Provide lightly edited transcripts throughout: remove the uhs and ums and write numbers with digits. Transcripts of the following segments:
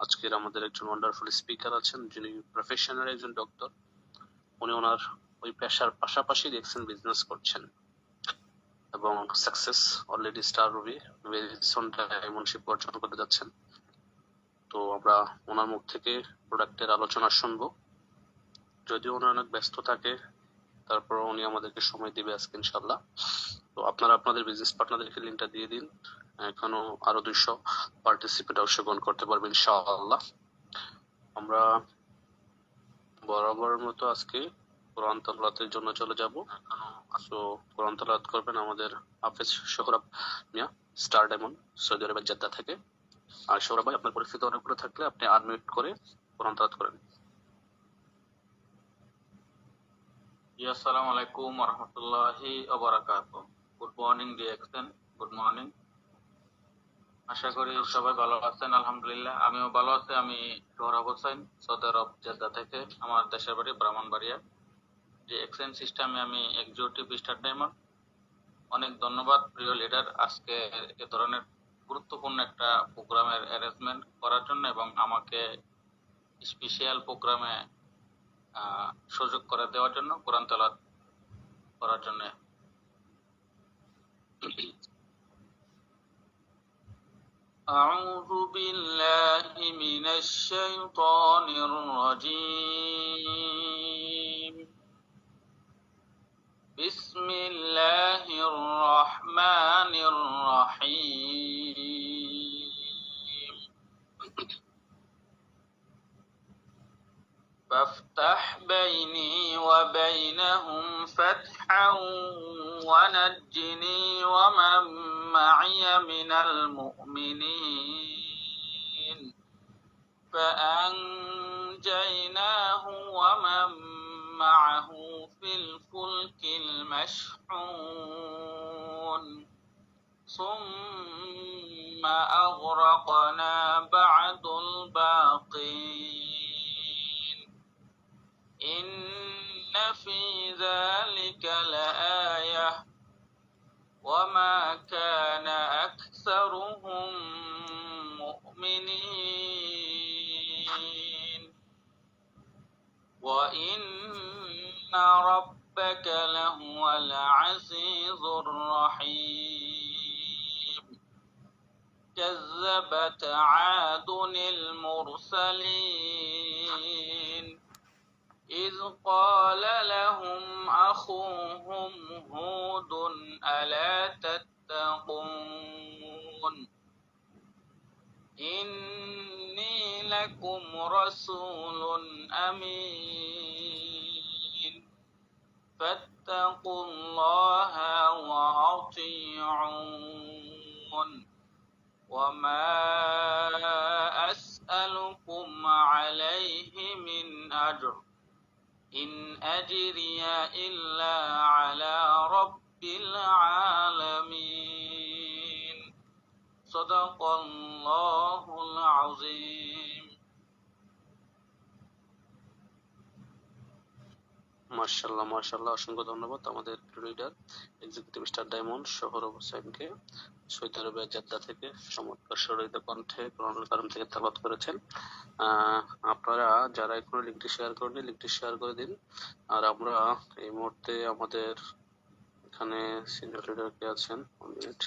আজকের আমাদের একজন ওয়ান্ডারফুল স্পিকার আছেন, যিনি প্রফেশনাল একজন ডক্টর। উনি ওনার ওই পেশার পাশাপাশি দেখছেন বিজনেস করছেন এবং সাকসেস অলরেডি স্টার রবি ডায়মন্ডশিপ অর্জন করতে যাচ্ছেন। তো আমরা ওনার মুখ থেকে প্রোডাক্টের আলোচনা শুনবো। যদিও ওনার অনেক ব্যস্ত থাকে, তারপর উনি আমাদেরকে সময় দিবে আজকে ইনশাল্লাহ। তো আপনারা আপনাদের বিজনেস পার্টনারদেরকে লিঙ্কটা দিয়ে দিন। এখনো আরো 200 পার্টিসিপেন্ট অংশগ্রহণ করতে পারবে ইনশাআল্লাহ। আমরা বরাবরের মতো আজকে কোরআন তেলাওয়াতের জন্য চলে যাব। তো কোরআন তেলাওয়াত করবেন আমাদের হাফেজ সোহরাব মিয়া, স্টার ডায়মন্ড, সৌদি আরবের জেদ্দা থেকে। আর সোহরাব ভাই, আপনার পরিস্থিতি অনেকগুলো থাকলে আপনি আনমিউট করে কোরআন তেলাওয়াত করেন। আসসালামু আলাইকুম ওয়া রাহমাতুল্লাহি ওয়া বারাকাতুহু। Good morning DXN, good morning. আশা করি সবাই ভালো আছেন। আলহামদুলিল্লাহ, আমিও ভালো আছি। আমি Sohrab Hossain, Saudi Arabia Jeddah থেকে। আমার দেশের বাড়ি ব্রাহ্মণবাড়িয়া। ডিএক্সএন সিস্টেমে আমি এক্সিকিউটিভ স্টার ডায়মন্ড। অনেক ধন্যবাদ প্রিয় লিডার, আজকে এ ধরনের গুরুত্বপূর্ণ একটা প্রোগ্রামের অ্যারেঞ্জমেন্ট করার জন্য এবং আমাকে স্পেশাল প্রোগ্রামে সুযোগ করে দেওয়ার জন্য, কোরআন তেলাওয়াত করার জন্য। أعوذ بالله من الشيطان الرجيم. بسم الله الرحمن الرحيم. فافتح بيني وبينهم فتحا ونجني ومن معي من المؤمنين. فأنجيناه ومن معه في الفلك المشحون ثم أغرقنا بعد الباقين. إن في ذلك لآية وما كان أكثرهم مؤمنين وإن ربك لهو العزيز الرحيم. كذبت عاد المرسلين إذ قال لهم أخوهم هود ألا تتقون إني لكم رسول أمين فاتقوا الله وأطيعون وما أسألكم عليه من أجر إن أجري إلا على رب العالمين. صدق الله العظيم. মাশাআল্লাহ মাশাআল্লাহ, অসংখ্য ধন্যবাদ আমাদের leader executive star diamond Sohrab হোসেনকে, সৌদি আরবের জেদ্দা থেকে চমৎকার সুরিত কণ্ঠে কোরআনুল কারীম থেকে তেলাওয়াত করেছেন। আপনারা যারা এখনো লিঙ্কটি শেয়ার করেননি, লিঙ্কটি শেয়ার করে দিন। আর আমরা এই মুহূর্তে আমাদের এখানে সিনিয়র লিডার কে আছেন, 1 মিনিট।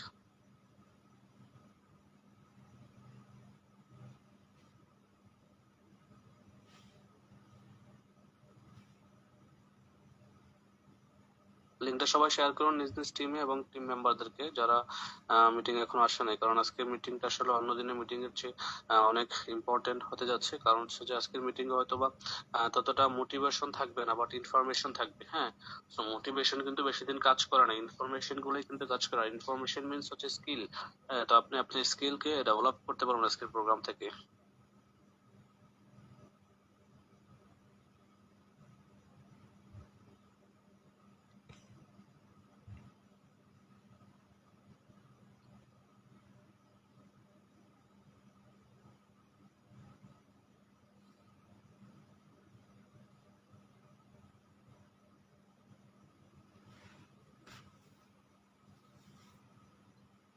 লিঙ্কটা সবাই শেয়ার করুন নিজ নিজ টিমে এবং টিম মেম্বারদেরকে যারা মিটিং এখন আসে নাই, কারণ আজকের মিটিংটা আসলে অন্য দিনের মিটিং এর চেয়ে অনেক ইম্পর্টেন্ট হতে যাচ্ছে। কারণ হচ্ছে যে আজকের মিটিং এ হয়তোবা ততটা মোটিভেশন থাকবে না, বাট ইনফরমেশন থাকবে। হ্যাঁ, সো মোটিভেশন কিন্তু বেশি দিন কাজ করে না, ইনফরমেশন গুলোই কিন্তু কাজ করে। ইনফরমেশন মিন্স হচ্ছে স্কিল। তো আপনি আপনার স্কিলকে ডেভেলপ করতে পারবেন আজকের প্রোগ্রাম থেকে।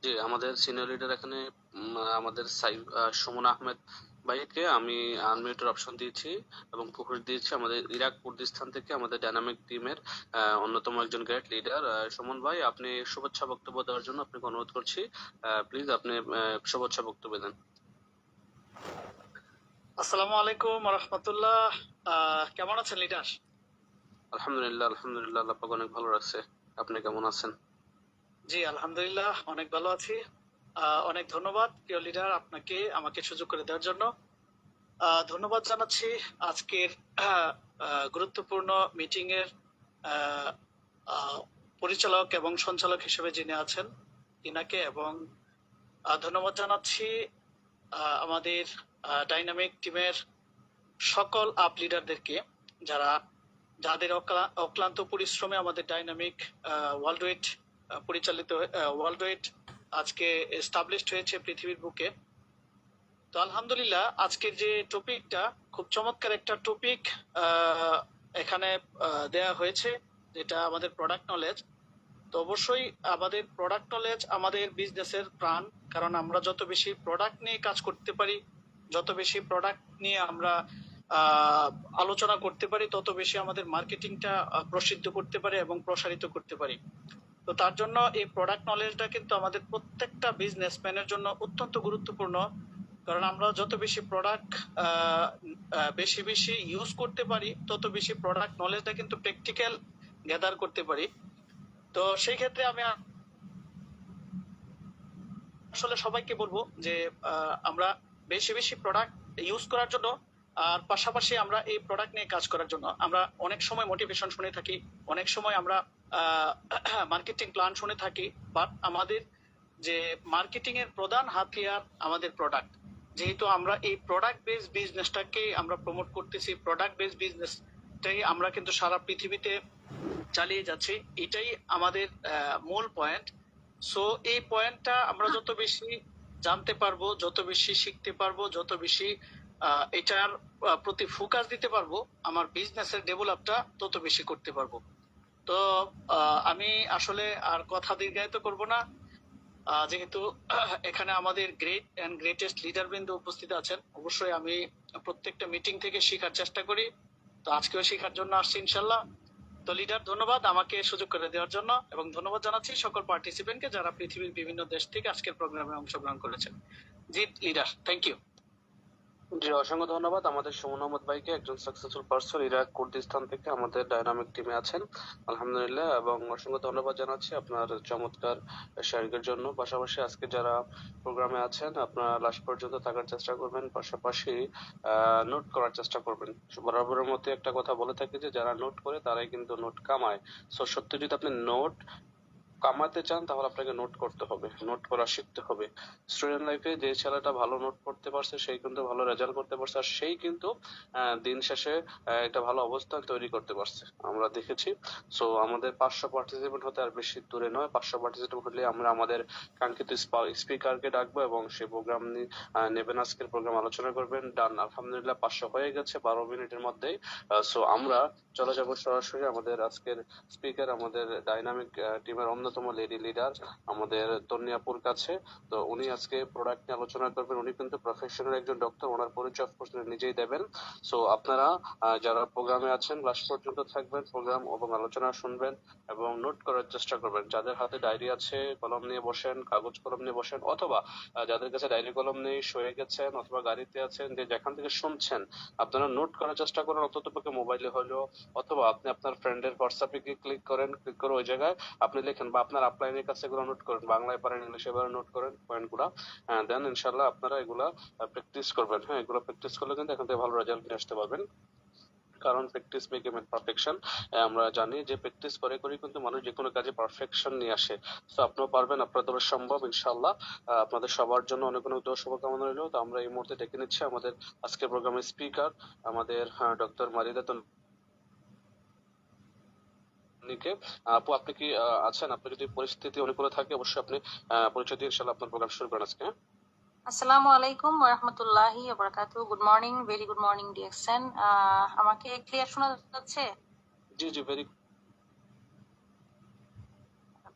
জি, আমাদের সিনিয়র লিডার এখানে আমাদের সুমন আহমেদ ভাইকে আমি আনমিউটের অপশন দিয়েছি এবং পুকুর দিয়েছি আমাদের ইরাক কুর্দিস্তান থেকে আমাদের ডাইনামিক টিমের অন্যতম একজন গ্রেট লিডার। সুমন ভাই, আপনি শুভেচ্ছা বক্তব্য দেওয়ার জন্য আপনাকে অনুরোধ করছি। প্লিজ আপনি শুভেচ্ছা বক্তব্য দেন। আসসালামু আলাইকুম রহমতুল্লাহ। কেমন আছেন লিডার? আলহামদুলিল্লাহ, আলহামদুলিল্লাহ, আল্লাহ পাক অনেক ভালো রাখছে। আপনি কেমন আছেন? জি আলহামদুলিল্লাহ, অনেক ভালো আছি। অনেক ধন্যবাদ প্রিয় লিডার, আপনাকে আমাকে সুযোগ করে দেওয়ার জন্য ধন্যবাদ জানাচ্ছি। আজকের গুরুত্বপূর্ণ মিটিং এর পরিচালক এবং সঞ্চালক হিসেবে যিনি আছেন তিনাকে, এবং ধন্যবাদ জানাচ্ছি আমাদের ডাইনামিক টিমের সকল আপ লিডারদেরকে, যাদের অক্লান্ত পরিশ্রমে আমাদের ডাইনামিক ওয়ার্ল্ড ওয়েট পরিচালিত ওয়ার্ল্ড ওয়েট আজকে এস্টাবলিশড হয়েছে পৃথিবীর বুকে। তো আলহামদুলিল্লাহ, আজকের যে টপিকটা খুব চমৎকার একটা টপিক এখানে দেয়া হয়েছে, যেটা আমাদের প্রোডাক্ট নলেজ। তো অবশ্যই আমাদের প্রোডাক্ট নলেজ আমাদের বিজনেসের প্রাণ, কারণ আমরা যত বেশি প্রোডাক্ট নিয়ে কাজ করতে পারি, যত বেশি প্রোডাক্ট নিয়ে আমরা আলোচনা করতে পারি, তত বেশি আমাদের মার্কেটিংটা প্রসিদ্ধ করতে পারি এবং প্রসারিত করতে পারি। তো তার জন্য এই প্রোডাক্ট নলেজটা কিন্তু আমাদের প্রত্যেকটা বিজনেসম্যানের জন্য অত্যন্ত গুরুত্বপূর্ণ, কারণ আমরা যত বেশি প্রোডাক্ট বেশি বেশি ইউজ করতে পারি, তত বেশি প্রোডাক্ট নলেজটা কিন্তু প্র্যাকটিক্যাল গ্যাদার করতে পারি। তো সেই ক্ষেত্রে আমি আসলে সবাইকে বলবো যে আমরা বেশি বেশি প্রোডাক্ট ইউজ করার জন্য, আর পাশাপাশি আমরা এই প্রোডাক্ট নিয়ে কাজ করার জন্য আমরা অনেক সময় মোটিভেশন শুনে থাকি, অনেক সময় আমরা মার্কেটিং প্ল্যান শুনে থাকি, বাট আমাদের যে মার্কেটিং এর প্রধান হাতিয়ার আমাদের প্রোডাক্ট। যেহেতু আমরা এই প্রোডাক্ট বেসড বিজনেসটাকে আমরা প্রমোট করতেছি, প্রোডাক্ট বেসড বিজনেসটাই আমরা কিন্তু সারা পৃথিবীতে চালিয়ে যাচ্ছি, এটাই আমাদের মূল পয়েন্ট। সো এই পয়েন্টটা আমরা যত বেশি জানতে পারবো, যত বেশি শিখতে পারবো, যত বেশি এটার প্রতি ফোকাস দিতে পারবো, আমার বিজনেসের ডেভেলপটা তত বেশি করতে পারবো। তো আমি আসলে আর কথা দীর্ঘায়িত করব না, যেহেতু এখানে আমাদের গ্রেট এন্ড গ্রেটেস্ট লিডার বৃন্দ উপস্থিত আছেন। অবশ্যই আমি প্রত্যেকটা মিটিং থেকে শেখার চেষ্টা করি, তো আজকেও শেখার জন্য আসছি ইনশাল্লাহ। তো লিডার, ধন্যবাদ আমাকে সুযোগ করে দেওয়ার জন্য, এবং ধন্যবাদ জানাচ্ছি সকল পার্টিসিপেন্টকে যারা পৃথিবীর বিভিন্ন দেশ থেকে আজকের প্রোগ্রামে অংশগ্রহণ করেছেন। জি লিডার, থ্যাংক ইউ। জি, অসংখ্য ধন্যবাদ আমাদের সুমন আহমদ ভাইকে, একজন সাকসেসফুল পার্সন ইরাক কুর্দিস্তান থেকে আমাদের ডাইনামিক টিমে আছেন আলহামদুলিল্লাহ, এবং অসংখ্য ধন্যবাদ জানাচ্ছি আপনার চমৎকার শেয়ারিংয়ের জন্য। পাশাপাশি আজকে যারা প্রোগ্রামে আছেন আপনারা লাস্ট পর্যন্ত থাকার চেষ্টা করবেন, পাশাপাশি নোট করার চেষ্টা করবেন। বরাবরের মতো একটা কথা বলে থাকি যে যারা নোট করে তারাই কিন্তু নোট কামায়। সো সত্যি যদি আপনি নোট কামাতে চান তাহলে আপনাকে নোট করতে হবে, নোট করা শিখতে হবে। স্টুডেন্ট লাইফে যে ছেলেটা ভালো নোট করতে পারছে সেই কিন্তু ভালো রেজাল্ট করতে পারছে, আর সেই কিন্তু দিন শেষে একটা ভালো অবস্থান তৈরি করতে পারছে, আমরা দেখেছি। সো আমাদের 500 পার্টিসিপেন্ট হতে আর বেশি দূরে নয়, 500 পার্টিসিপেন্ট হলে আমরা আমাদের কাঙ্ক্ষিত স্পিকারকে ডাকবো এবং সেই প্রোগ্রাম নেবেন, আজকের প্রোগ্রাম আলোচনা করবেন। ডান, আলহামদুলিল্লাহ 500 হয়ে গেছে 12 মিনিটের মধ্যেই। সো আমরা চলে যাবো সরাসরি আমাদের আজকের স্পিকার, আমাদের ডাইনামিক টিমের অন্যতম লেডি লিডার আমাদের তন্নিয়াপুর কাছে। তো উনি আজকে প্রোডাক্ট নিয়ে আলোচনা করবেন। উনি কিন্তু প্রফেশনাল একজন ডক্টর, ওনার পরিচয় অফকোর্স নিজেই দেবেন। সো আপনারা যারা প্রোগ্রামে আছেন লাস্ট পর্যন্ত থাকবেন, প্রোগ্রাম এবং আলোচনা শুনবেন এবং নোট করার চেষ্টা করবেন। যাদের হাতে ডায়েরি আছে কলম নিয়ে বসেন, কাগজ কলম নিয়ে বসেন, অথবা যাদের কাছে ডায়েরি কলম নেই, শুয়ে গেছেন অথবা গাড়িতে আছেন, যে যেখান থেকে শুনছেন আপনারা নোট করার চেষ্টা করেন, অন্তত পক্ষে মোবাইলে হলেও, অথবা আপনি আপনার ফ্রেন্ডের হোয়াটসঅ্যাপে গিয়ে ক্লিক করে ওই জায়গায় আপনি লেখেন, বা আপনার আপলাইনের কাছে এগুলো নোট করেন, বাংলায় পারেন ইংলিশে পারেন, নোট করেন পয়েন্টগুলো। দেন ইনশাল্লাহ আপনারা এগুলা প্র্যাকটিস করবেন। হ্যাঁ, এগুলো প্র্যাকটিস করলে কিন্তু এখান থেকে ভালো রেজাল্ট নিয়ে আসতে পারবেন, কারণ practice make a man perfection. আমরা জানি যে প্র্যাকটিস করে করে কিন্তু মানুষ যে কোনো কাজে পারফেকশন নিয়ে আসে। তো আপনিও পারবেন, আপনাদের সম্ভব ইনশাআল্লাহ। আপনাদের সবার জন্য অনেক অনেক দোয়া শুভকামনা রইল। তো আমরা এই মুহূর্তে ডেকে নিচ্ছি আমাদের আজকের প্রোগ্রামের স্পিকার, আমাদের ডক্টর মারিদা তন্নিকে। আপু, আপনি কি আছেন? আপনি যদি পরিস্থিতি অনুকূলে থাকে অবশ্যই আপনি পরিচয় দিয়ে ইনশাআল্লাহ আপনার প্রোগ্রাম শুরু করেন আজকে। আসসালামু আলাইকুম ওয়া রাহমাতুল্লাহি ওয়া বারাকাতুহু। Good morning, very good morning DXN. আমাকে ক্লিয়ার শোনা যাচ্ছে? জি জি, ভেরি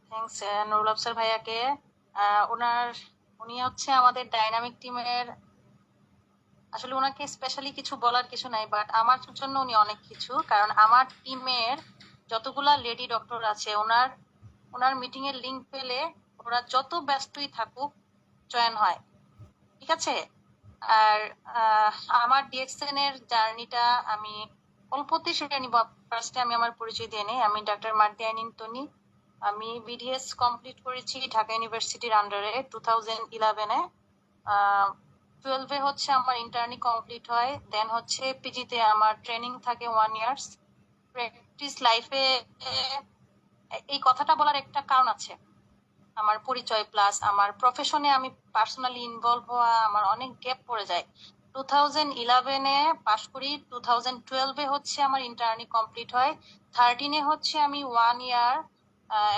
থ্যাঙ্কস নুরুল আফসার ভাইয়াকে। ওনার উনি হচ্ছে আমাদের ডাইনামিক টিমের, আসলে ওনাকে স্পেশালি কিছু বলার কিছু নাই, বাট আমার জন্য উনি অনেক কিছু। কারণ আমার টিমের যতগুলা লেডি ডক্টর আছে, ওনার মিটিং এর লিংক পেলে ওরা যত ব্যস্তই থাকুক জয়েন হয়, ঠিক আছে। আর আমার ডিএক্সএন এর জার্নিটা আমি অল্পতে সেটা নিব। ফার্স্টে আমি আমার পরিচয় দিয়ে নেই। আমি ডাক্তার মার্দিয়ানিন তনি। আমি বিডিএস কমপ্লিট করেছি ঢাকা ইউনিভার্সিটির আন্ডারে 2011-এ। 12-এ হচ্ছে আমার ইন্টার্নি কমপ্লিট হয়, দেন হচ্ছে পিজিতে আমার ট্রেনিং থাকে 1 ইয়ার্স। প্র্যাকটিস লাইফে এই কথাটা বলার একটা কারণ আছে, আমার পরিচয় প্লাস আমার প্রফেশনে আমি পার্সোনালি ইনভলভ হওয়া আমার অনেক গ্যাপ পড়ে যায়। 2011-এ পাশ করি, 2012-এ হচ্ছে আমার ইন্টার্নি কমপ্লিট হয়, 13-এ হচ্ছে আমি 1 ইয়ার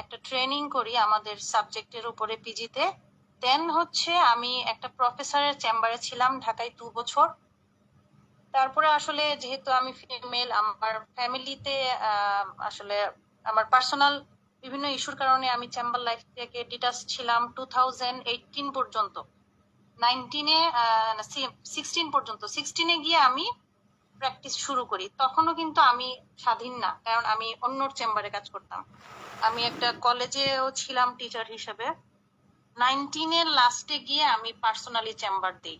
একটা ট্রেনিং করি আমাদের সাবজেক্টের উপরে পিজিতে। দেন হচ্ছে আমি একটা প্রফেসরের চেম্বারে ছিলাম ঢাকায় 2 বছর। তারপরে আসলে যেহেতু আমি ফিমেল, আমার ফ্যামিলিতে আসলে আমার পার্সোনাল বিভিন্ন ইস্যুর কারণে আমি চেম্বার লাইফ থেকে ডিটাচ ছিলাম 2018 পর্যন্ত। 16 পর্যন্ত। 16-এ গিয়ে আমি প্র্যাকটিস শুরু করি। তখনও কিন্তু আমি স্বাধীন না, কারণ আমি অন্যর চেম্বারে কাজ করতাম। আমি একটা কলেজেও ছিলাম টিচার হিসেবে। 19-এর লাস্টে গিয়ে আমি পার্সোনালি চেম্বার দিই।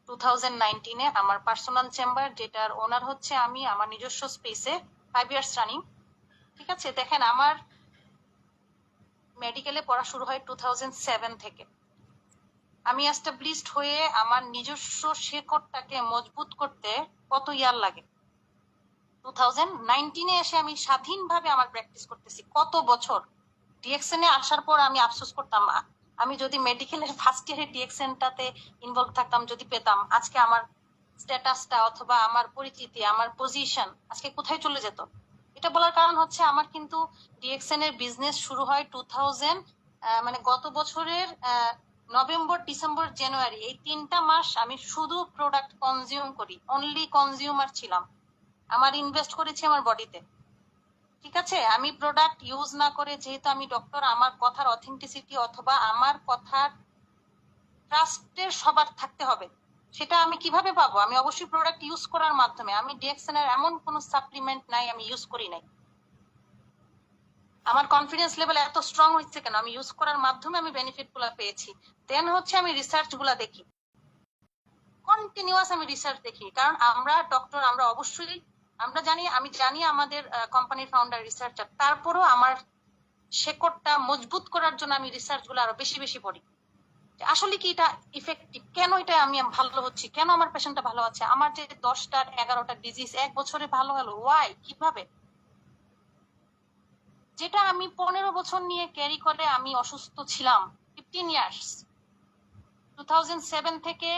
2019-এ আমার পার্সোনাল চেম্বার, যেটার ওনার হচ্ছে আমি, আমার নিজস্ব স্পেসে 5 ইয়ার্স রানিং, ঠিক আছে। দেখেন, আমার মেডিকেলে পড়া শুরু হয় 2007 থেকে। আমি এস্টাবলিশড হয়ে আমার নিজস্ব শেকড়টাকে মজবুত করতে কত ইয়ার লাগে। 2019-এ এসে আমি স্বাধীনভাবে আমার প্র্যাকটিস করতেছি কত বছর। ডিএক্সএন-এ আসার পর আমি আফসোস করতাম, আমি যদি মেডিকেলের ফার্স্ট ইয়ারে ডিএক্সএনটাতে ইনভলভ থাকতাম, যদি পেতাম, আজকে আমার স্ট্যাটাসটা অথবা আমার পরিচিতি, আমার পজিশন আজকে কোথায় চলে যেত। এটা বলার কারণ হচ্ছে আমার কিন্তু ডিএক্সএন এর বিজনেস শুরু হয় 2000, মানে গত বছরের নভেম্বর, ডিসেম্বর, জানুয়ারি, এই 3টা মাস আমি শুধু প্রোডাক্ট কনজিউম করি, অনলি কনজিউমার ছিলাম। আমার ইনভেস্ট করেছি আমার বডিতে, ঠিক আছে। আমি প্রোডাক্ট ইউজ না করে, যেহেতু আমি ডক্টর, আমার কথার অথেন্টিসিটি অথবা আমার কথার ট্রাস্টের সবার থাকতে হবে। সেটা আমি কিভাবে পাবো? আমি অবশ্যই প্রোডাক্ট ইউজ করার মাধ্যমে। আমি ডিএক্সএন এর এমন কোনো সাপ্লিমেন্ট নাই আমি ইউজ করি নাই। আমার কনফিডেন্স লেভেল এত স্ট্রং হচ্ছে কেন? আমি ইউজ করার মাধ্যমে আমি বেনিফিট গুলা পেয়েছি। দেন হচ্ছে আমি রিসার্চ গুলা দেখি, কন্টিনিউয়াস আমি রিসার্চ দেখি, কারণ আমরা ডক্টর, আমরা অবশ্যই আমি জানি আমাদের কোম্পানির ফাউন্ডার রিসার্চার, তারপরও আমার শেকড়টা মজবুত করার জন্য আমি রিসার্চ গুলো আরো বেশি বেশি পড়ি। আসলে কি এটা ইফেক্টিভ, কেন এটা আমি ভালো হচ্ছি, কেন আমার পেশেন্টটা ভালো আছে, আমার যে 10টা 11টা ডিজিজ 1 বছরে ভালো হলো, ওয়াই, কিভাবে? যেটা আমি 15 বছর নিয়ে ক্যারি করে আমি অসুস্থ ছিলাম 15 ইয়ার্স, 2007 থেকে।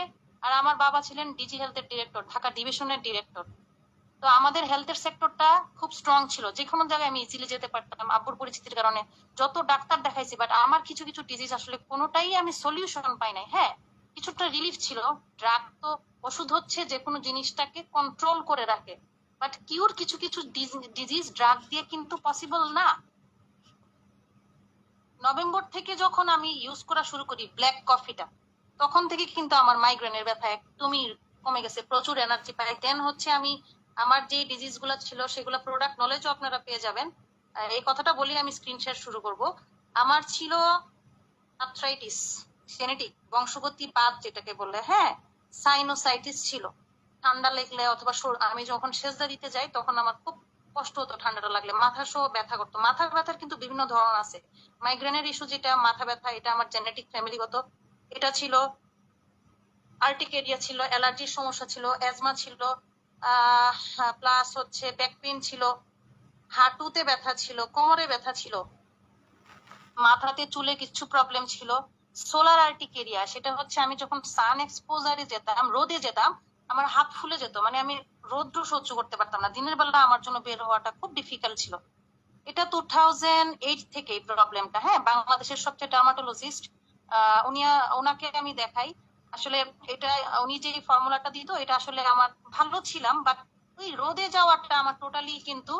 আর আমার বাবা ছিলেন ডিজি হেলথের ডিরেক্টর, ঢাকা ডিভিশনের ডিরেক্টর। তো আমাদের হেলথের সেক্টরটা খুব স্ট্রং ছিল, যে কোনো জায়গায় আমি ইজিলি যেতে পারতাম আব্বুর পরিচিতির কারণে। যত ডাক্তার দেখাইছি, বাট আমার কিছু কিছু ডিজিজ আসলে কোনোটাই আমি সলিউশন পাই নাই। হ্যাঁ, কিছুটা রিলিফ ছিল। ড্রাগ তো, ওষুধ হচ্ছে যে কোনো জিনিসটাকে কন্ট্রোল করে রাখে, বাট কিউর কিছু কিছু ডিজিজ ড্রাগ দিয়ে কিন্তু পসিবল না। নভেম্বর থেকে যখন আমি ইউজ করা শুরু করি ব্ল্যাক কফিটা, তখন থেকে কিন্তু আমার মাইগ্রেনের ব্যথা একদমই কমে গেছে, প্রচুর এনার্জি পাই। দেন হচ্ছে আমি আমার যে ডিজিজ গুলা ছিল সেগুলো প্রোডাক্ট নলেজও আপনারা পেয়ে যাবেন। এই কথাটা বলি আমি স্ক্রিন শেয়ার শুরু করব। আমার ছিল আর্থ্রাইটিস, জেনেটিক, বংশগতি বাত যেটাকে বলে, হ্যাঁ। সাইনোসাইটিস ছিল, ঠান্ডা লাগলে অথবা আমি যখন সেজদা দিতে যাই তখন আমার খুব কষ্ট হতো ঠান্ডাটা লাগলে, মাথা সহ ব্যথা করতো। মাথা ব্যথার কিন্তু বিভিন্ন ধরন আছে। মাইগ্রেনের ইস্যু যেটা মাথা ব্যথা, এটা আমার জেনেটিক ফ্যামিলিগত। এটা ছিল আর্টিকেরিয়া, ছিল অ্যালার্জির সমস্যা, ছিল অ্যাজমা, ছিল প্লাস হচ্ছে ব্যাক পেইন ছিল, হাঁটুতে ব্যথা ছিল, কোমরে ব্যথা ছিল, মাথাতে চুলে কিছু প্রবলেম ছিল, সোলার আর্টিকেরিয়া, সেটা হচ্ছে আমি যখন সান এক্সপোজারে যেতাম, রোদে যেতাম, আমার হাত ফুলে যেত, মানে আমি রৌদ্র সহ্য করতে পারতাম না, দিনের বেলা আমার জন্য বের হওয়াটা খুব ডিফিকাল্ট ছিল। এটা 2008 থেকে এই প্রবলেমটা। হ্যাঁ, বাংলাদেশের সবচেয়ে ডার্মাটোলজিস্ট, ওনাকে আমি দেখাই। আসলে এটা উনি যে ফর্মুলাটা দিত, এটা আসলে আমার ভালো ছিলাম, বাট ওই রোদে যাওয়াটা আমার টোটালি কিন্তু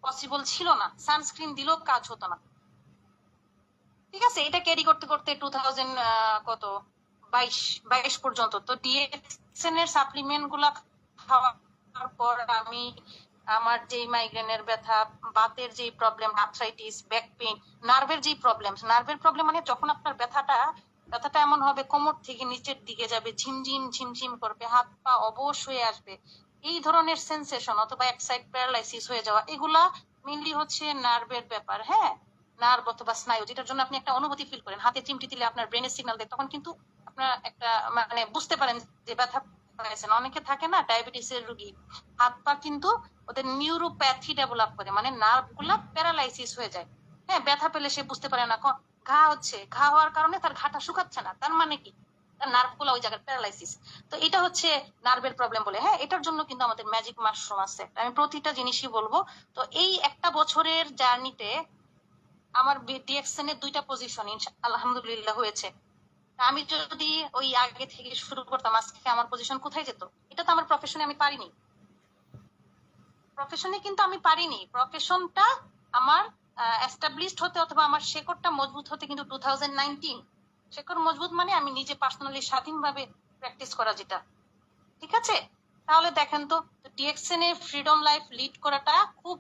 পসিবল ছিল না, সানস্ক্রিন দিলেও কাজ হতো না। ঠিক আছে, এটা ক্যারি করতে করতে 2000 কত 22 পর্যন্ত তো ডিএক্সএন এর সাপ্লিমেন্ট গুলা খাওয়ার পর আমি আমার যে মাইগ্রেনের ব্যথা, বাতের যে প্রবলেম, আর্থ্রাইটিস, ব্যাক পেইন, নার্ভের প্রবলেম মানে যখন আপনার ব্যথাটা এমন হবে কোমর থেকে নিচের দিকে যাবে, ঝিমঝিম ঝিমঝিম করবে, হাত পা অবশ হয়ে আসবে, এই ধরনের সেন্সেশন অথবা এক সাইড প্যারালাইসিস হয়ে যাওয়া, এগুলা মেইনলি হচ্ছে নার্ভের ব্যাপার। হ্যাঁ, নার্ভ অথবা স্নায়ু, যেটার জন্য আপনি একটা অনুভূতি ফিল করেন, হাতে চিমটি দিলে আপনার ব্রেনের সিগন্যাল দেয়, তখন কিন্তু আপনার একটা মানে বুঝতে পারেন যে ব্যথা হয়েছে। অনেকে থাকে না ডায়াবেটিসের রোগী, হাত পা কিন্তু ওদের নিউরোপ্যাথি ডেভেলপ করে, মানে নার্ভ গুলা প্যারালাইসিস হয়ে যায়। হ্যাঁ, ব্যথা পেলে সে বুঝতে পারে না ঘা হচ্ছে, ঘা হওয়ার কারণে তার ঘাটা শুকাচ্ছে না, তার মানে কি তার নার্ভ গুলা ওই জায়গায় প্যারালাইসিস। তো এটা হচ্ছে নার্ভের প্রবলেম বলে। হ্যাঁ, এটার জন্য কিন্তু আমাদের ম্যাজিক মাশরুম আছে, আমি প্রতিটা জিনিসই বলবো। তো এই একটা বছরের জার্নিতে আমার ডিএক্সএন এর 2টা পজিশন আলহামদুলিল্লাহ হয়েছে। আমি যদি ওই আগে থেকে শুরু করতাম, আজকে আমার পজিশন কোথায় যেত? এটা তো আমার প্রফেশনে আমি পারিনি, প্রফেশনটা আমার এস্টাবলিশড হতে অথবা আমার শেকড়টা মজবুত হতে কিন্তু 2019। শেকড় মজবুত মানে আমি নিজে পার্সোনালি স্বাধীনভাবে প্র্যাকটিস করা, যেটা ঠিক আছে। তাহলে দেখেন তো ডিএক্সএন এ ফ্রিডম লাইফ লিড করাটা খুব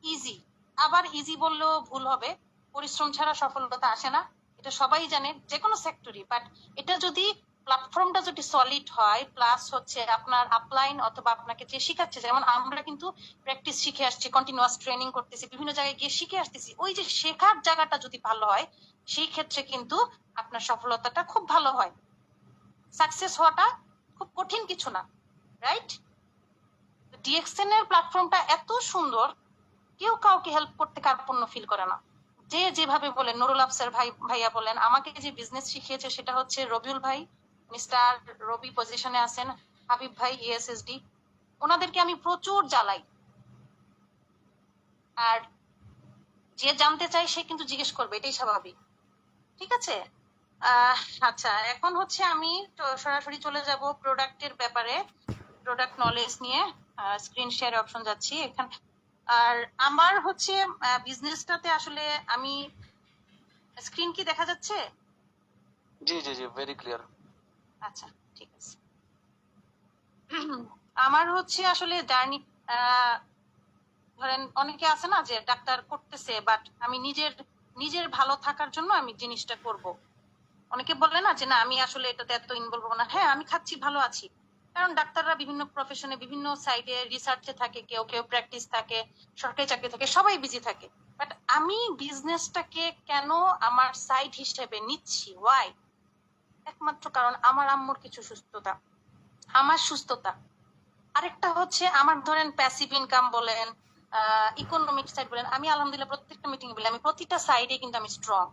ইজি। আবার ইজি বললেও ভুল হবে, পরিশ্রম ছাড়া সফলতা আসে না, এটা সবাই জানে যে কোনো সেক্টরই। বাট এটা যদি প্ল্যাটফর্মটা যদি সলিড হয়, প্লাস হচ্ছে আপনার আপলাইন অথবা আপনাকে যে শিখাচ্ছে, যেমন আমরা কিন্তু প্র্যাকটিস শিখে আসছি, কন্টিনিউয়াস ট্রেনিং করতেছি, বিভিন্ন জায়গায় গিয়ে শিখে আসতেছি, ওই যে শেখার জায়গাটা যদি ভালো হয়, সেই ক্ষেত্রে কিন্তু আপনার সফলতাটা খুব ভালো হয়। সাকসেস হওয়াটা খুব কঠিন কিছু না, রাইট? ডিএক্সএন এর প্ল্যাটফর্মটা এত সুন্দর, কেউ কাউকে হেল্প করতে কার্পণ্য ফিল করে না। যে যেভাবে বলেন, নুরুল আফসার ভাইয়া বলেন, আমাকে যে বিজনেস শিখিয়েছে সেটা হচ্ছে রবিউল ভাই, মিস্টার রবি পজিশনে আছেন, হাবিব ভাই ইএসএসডি, ওনাদেরকে আমি প্রচুর জ্বালাই। আর যে জানতে চাই সে কিন্তু জিজ্ঞেস করবে, এটাই স্বাভাবিক, ঠিক আছে। আচ্ছা, এখন হচ্ছে আমি সরাসরি চলে যাব প্রোডাক্টের ব্যাপারে, প্রোডাক্ট নলেজ নিয়ে। স্ক্রিন শেয়ার অপশন যাচ্ছি এখানে। আর আমার হচ্ছে বিজনেসটাতে আসলে আমি, স্ক্রিন কি দেখা যাচ্ছে? জি জি জি, ভেরি ক্লিয়ার। আচ্ছা, ঠিক আছে। আমার হচ্ছে আসলে জার্নি, ধরেন অনেকে আছে না যে ডাক্তার করতেছে, বাট আমি নিজের ভালো থাকার জন্য আমি জিনিসটা করব। অনেকে বলে না যে না আমি আসলে এটাতে এত ইনভলভ হবো না। হ্যাঁ, আমি খাচ্ছি, ভালো আছি, কারণ ডাক্তাররা বিভিন্ন প্রফেশনে বিভিন্ন সাইডে রিসার্চে থাকে, কেউ কেউ প্র্যাকটিস থাকে, সরকারি চাকরি থাকে, সবাই বিজি থাকে। বাট আমি বিজনেসটাকে কেন আমার সাইড হিসেবে নিচ্ছি, ওয়াই? একমাত্র কারণ আমার আম্মুর কিছু সুস্থতা, আমার সুস্থতা। আরেকটা হচ্ছে আমার ধরেন প্যাসিভ ইনকাম বলেন, ইকোনমিক সাইড বলেন, আমি আলহামদুলিল্লাহ প্রত্যেকটা মিটিং বলি আমি প্রতিটা সাইডে কিন্তু আমি স্ট্রং।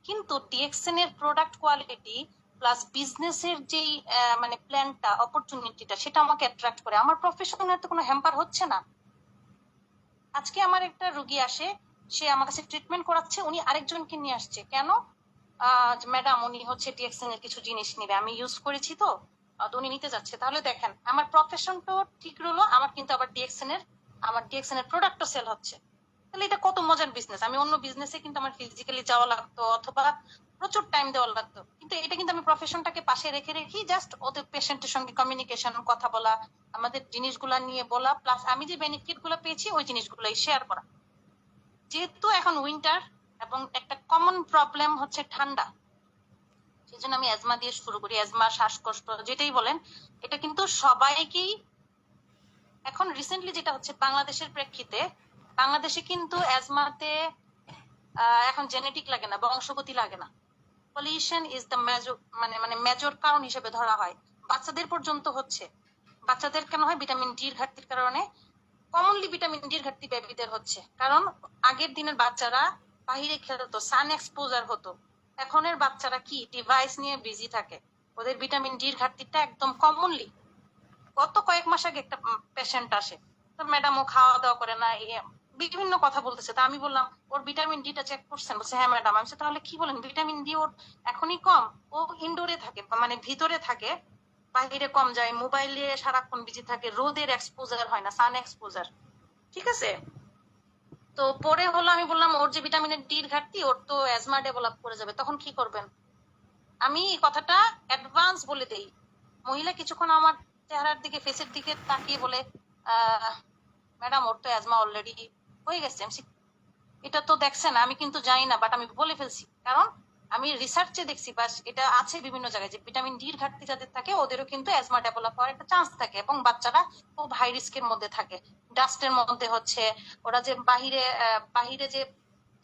কিন্তু ডিএক্সএন এর প্রোডাক্ট কোয়ালিটি প্লাস বিজনেসের যেই মানে প্ল্যানটা, অপরচুনিটিটা, সেটা আমাকে অ্যাট্রাক্ট করে। আমার প্রফেশনের তো কোনো হ্যাম্পার হচ্ছে না। আজকে আমার একটা রোগী আসে, সে আমার কাছে ট্রিটমেন্ট করাচ্ছে, উনি আরেকজনকে নিয়ে আসছে, কেন? ম্যাডাম উনি হচ্ছে ডিএক্সএন এর কিছু জিনিস নিবে, আমি ইউজ করেছি তো উনি নিতে যাচ্ছে। তাহলে দেখেন আমার প্রফেশনটাও ঠিক রইলো, আমার কিন্তু আবার ডিএক্সএন এর প্রোডাক্টও সেল হচ্ছে। তাহলে এটা কত মজার বিজনেস। আমি অন্য বিজনেসে কিন্তু আমার ফিজিক্যালি যাওয়া লাগতো অথবা প্রচুর টাইম দেওয়া লাগতো, কিন্তু এটা কিন্তু আমি প্রফেশনটাকে পাশে রেখে রেখেই জাস্ট ওদের পেশেন্টের সঙ্গে কমিউনিকেশন, কথা বলা, আমাদের জিনিসগুলা নিয়ে বলা, প্লাস আমি যে বেনিফিট গুলো পেয়েছি ওই জিনিসগুলাই শেয়ার করা। যেহেতু এখন উইন্টার এবং একটা কমন প্রবলেম হচ্ছে ঠান্ডা, সেই জন্য আমি অ্যাজমা দিয়ে শুরু করি। অ্যাজমা, শ্বাসকষ্ট, যেটাই বলেন, এটা কিন্তু সবাইকেই এখন রিসেন্টলি যেটা হচ্ছে বাংলাদেশের প্রেক্ষিতে, বাংলাদেশে কিন্তু অ্যাজমাতে এখন জেনেটিক লাগে না, বংশগতি লাগে না, পলিউশন ইজ দ্য মেজর মানে মেজর কারণ হিসেবে ধরা হয়। বাচ্চাদের পর্যন্ত হচ্ছে। বাচ্চাদের কেন হয়? ভিটামিন ডির ঘাটতির কারণে। কমনলি ভিটামিন ডির ঘাটতি বেবিদের হচ্ছে, কারণ আগের দিনের বাচ্চারা বাহিরে খেলতো, সান এক্সপোজার হতো। এখনের বাচ্চারা কি ডিভাইস নিয়ে বিজি থাকে, ওদের ভিটামিন ডির ঘাটতিটা একদম কমনলি। গত কয়েক মাস আগে একটা পেশেন্ট আসে, তো ম্যাডাম ও খাওয়া দাওয়া করে না, বিভিন্ন কথা বলতেছে। তা আমি বললাম ওর ভিটামিন ডিটা চেক করছেন? বলছে হ্যাঁ ম্যাডাম। আমি তাহলে কি বলেন, ভিটামিন ডি ওর এখনই কম, ও ইনডোরে থাকে, মানে ভিতরে থাকে, বাহিরে কম যায়, মোবাইলে সারাক্ষণ বিজি থাকে, রোদের এক্সপোজার হয় না, সান এক্সপোজার, ঠিক আছে। তো তো পরে হলো আমি বললাম ওর যে ভিটামিনের ডির ঘাটতি, ওর তো অ্যাজমা ডেভেলপ করে যাবে, তখন কি করবেন? আমি এই কথাটা অ্যাডভান্স বলে দেই। মহিলা কিছুক্ষণ আমার চেহারার দিকে, ফেসের দিকে তাকিয়ে বলে, ম্যাডাম ওর তো অ্যাজমা অলরেডি হয়ে গেছে। এটা তো দেখছেন, আমি কিন্তু জানি না, বাট আমি বলে ফেলছি, কারণ আমি রিসার্চে দেখছি, বাস এটা আছে বিভিন্ন জায়গায়, যে ভিটামিন ডির ঘাটতি যাদের থাকে ওদেরও কিন্তু অ্যাজমা ডেভেলপ হওয়ার একটা চান্স থাকে, এবং বাচ্চারা খুব হাই রিস্কের মধ্যে থাকে। ডাস্টের মধ্যে হচ্ছে, ওরা যে বাহিরে যে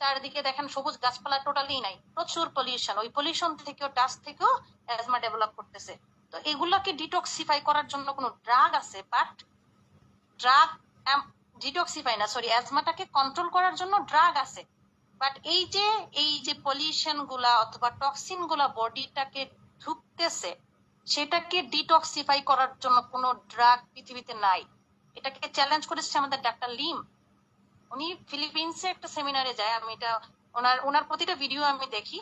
চারিদিকে দেখেন সবুজ গাছপালা টোটালি নাই, প্রচুর পলিউশন, ওই পলিউশন থেকেও, ডাস্ট থেকেও অ্যাজমা ডেভেলপ করতেছে। তো এগুলাকে ডিটক্সিফাই করার জন্য কোনো ড্রাগ আছে, বাট ড্রাগ ডিটক্সিফাই না, সরি, অ্যাজমাটাকে কন্ট্রোল করার জন্য ড্রাগ আছে, বাট এই যে পলিউশন গুলা অথবা টক্সিন গুলা বডিটাকে ঢুকতেছে, সেটাকে ডিটক্সিফাই করার জন্য কোনো ড্রাগ পৃথিবীতে নাই। এটাকে চ্যালেঞ্জ করেছে আমাদের ডাক্তার লিম। উনি ফিলিপিন্সে একটা সেমিনারে যায়, আমি এটা ওনার প্রতিটা ভিডিও আমি দেখি,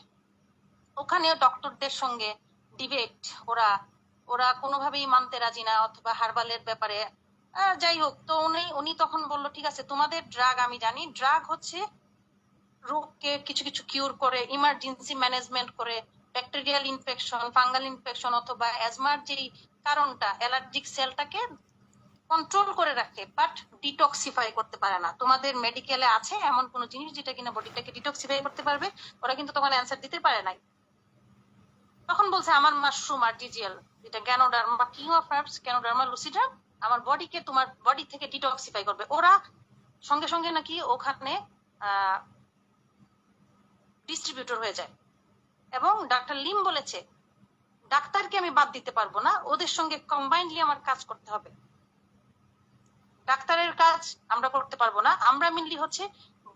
ওখানে ডক্টরদের সঙ্গে ডিবেট, ওরা কোনোভাবেই মানতে রাজি না, অথবা হার্বালের ব্যাপারে যাই হোক। তো উনি তখন বললো, ঠিক আছে তোমাদের ড্রাগ আমি জানি, ড্রাগ হচ্ছে রোগকে কিছু কিছু কিউর করে, ইমার্জেন্সি ম্যানেজমেন্ট করে, ব্যাকটেরিয়াল ইনফেকশন, ফাঙ্গাল ইনফেকশন অথবা অ্যাজমার যেই কারণটা, অ্যালার্জিক সেলটাকে কন্ট্রোল করে রাখে, বাট ডিটক্সিফাই করতে পারে না। তোমাদের মেডিকেলে আছে এমন কোন জিনিস যেটা কিনা বডিটাকে ডিটক্সিফাই করতে পারবে? ওরা কিন্তু তখন অ্যান্সার দিতে পারে নাই। তখন বলছে আমার মাশরুম আর ডিজিএল, যেটা Ganoderma king of herbs, Ganoderma lucidum, আমার বডিকে তোমার বডি থেকে ডিটক্সিফাই করবে। ওরা সঙ্গে সঙ্গে নাকি ওখানে ডিস্ট্রিবিউটর হয়ে যায়। এবং ডাক্তার লিম বলেছে, ডাক্তারকে আমি বাদ দিতে পারবো না, ওদের সঙ্গে কম্বাইন্ডলি আমার কাজ করতে হবে। ডাক্তারের কাজ আমরা করতে পারবো না, আমরা মেনলি হচ্ছে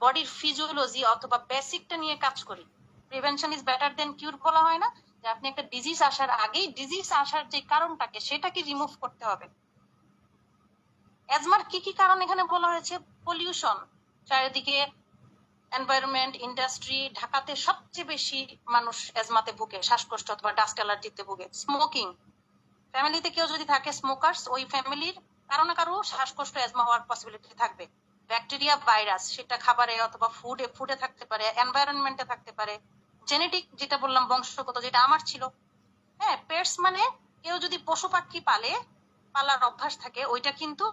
বডির ফিজিওলজি অথবা বেসিকটা নিয়ে কাজ করি। প্রিভেনশন ইজ বেটার দেন কিউর বলা হয় না, যে আপনি একটা ডিজিজ আসার আগেই ডিজিজ আসার যে কারণটাকে সেটাকে রিমুভ করতে হবে। অ্যাজমার কি কি কারণ এখানে বলা হয়েছে? পলিউশন, চারিদিকে এনভায়রনমেন্ট, ইন্ডাস্ট্রি, ঢাকাতে সবচেয়ে বেশি মানুষ অ্যাজমাতে ভুগে, শ্বাসকষ্ট অথবা ডাস্ট অ্যালার্জিতে ভুগে। স্মোকিং, ফ্যামিলিতে কেউ যদি থাকে স্মোকার্স, ওই ফ্যামিলির কারো না কারো শ্বাসকষ্ট, অ্যাজমা হওয়ার পসিবিলিটি থাকবে। ব্যাকটেরিয়া, ভাইরাস, সেটা খাবারে অথবা ফুডে থাকতে পারে, এনভায়রনমেন্টে থাকতে পারে, জেনেটিক যেটা বললাম বংশগত, যেটা আমার ছিল। হ্যাঁ, পেটস মানে কেউ যদি পশু পাখি পালার অভ্যাস থাকে, ওইটা কিন্তু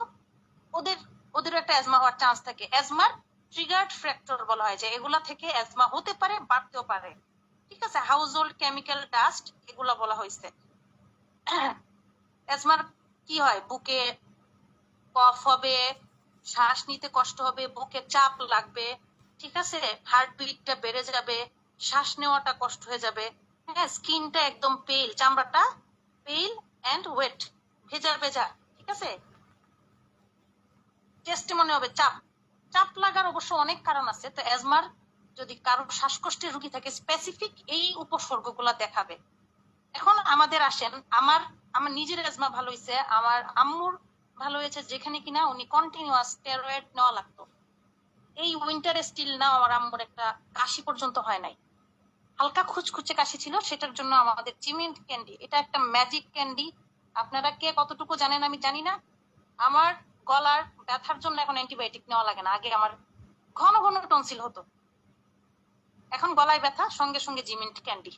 ওদেরও একটা অ্যাজমা হওয়ার চান্স থাকে। অ্যাজমার ট্রিগার্ড ফ্যাক্টর বলা হয়, যে এগুলা থেকে অ্যাজমা হতে পারে, বাড়তেও পারে। ঠিক আছে, হাউস হোল্ড কেমিক্যাল, ডাস্ট, এগুলা বলা হয়েছে। অ্যাজমার কি হয়? বুকে কফ হবে, শ্বাস নিতে কষ্ট হবে, বুকে চাপ লাগবে, ঠিক আছে, হার্টবিটটা বেড়ে যাবে, শ্বাস নেওয়াটা কষ্ট হয়ে যাবে। হ্যাঁ, স্কিনটা একদম পেল, চামড়াটা পেল এন্ড ওয়েট, ভেজা, ঠিক আছে। টেস্টে মনে হবে চাপ লাগার অবশ্য অনেক কারণ আছে। তো অ্যাজমার যদি কারো শ্বাসকষ্টের রোগী থাকে, স্পেসিফিক এই উপসর্গগুলা দেখাবে। এখন আমাদের আসেন, আমার নিজের অ্যাজমা ভালো হয়েছে, আমার আম্মুর ভালো হয়েছে, যেখানে কিনা উনি কন্টিনিউয়াস স্টেরয়েড নেওয়া লাগতো। এই উইন্টারে স্টিল না আমার আম্মুর একটা কাশি পর্যন্ত হয় নাই, হালকা খুচখুচে কাশি ছিল, সেটার জন্য আমাদের চিমিন্ট ক্যান্ডি, এটা একটা ম্যাজিক ক্যান্ডি। আপনারা কে কতটুকু জানেন আমি জানি না। আমার গলার ব্যথার জন্য এখন অ্যান্টিবায়োটিক নেওয়া লাগে না। আগে আমার ঘন ঘন টনসিল হতো, এখন গলায় ব্যথা, সঙ্গে সঙ্গে জিমিন্ট ক্যান্ডি।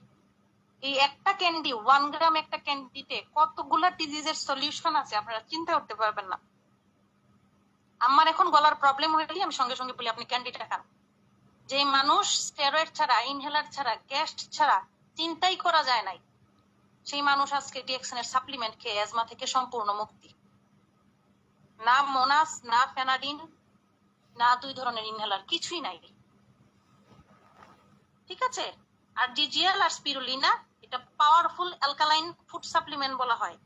এই একটা ক্যান্ডি, 1 গ্রাম একটা ক্যান্ডিতে কতগুলা ডিজিজের সলিউশন আছে আপনারা চিন্তা করতে পারবেন না। আমার এখন গলার প্রবলেম হলে আমি সঙ্গে সঙ্গে বলি আপনি ক্যান্ডিটা খান। যে মানুষ স্টেরয়েড ছাড়া, ইনহেলার ছাড়া, গ্যাস ছাড়া চিন্তাই করা যায় নাই, সেই মানুষ আজকে ডিএক্সএনের সাপ্লিমেন্ট খেয়ে অ্যাজমা থেকে সম্পূর্ণ মুক্তি। না মোনাস, না ফেনাডিন, না 2 ধরনের ইনহেলার, কিছুই নাই। ঠিক আছে। আর ডিজিএল আর স্পিরুলিনা, এটা পাওয়ারফুল অ্যালকালাইন ফুড সাপ্লিমেন্ট বলা হয়।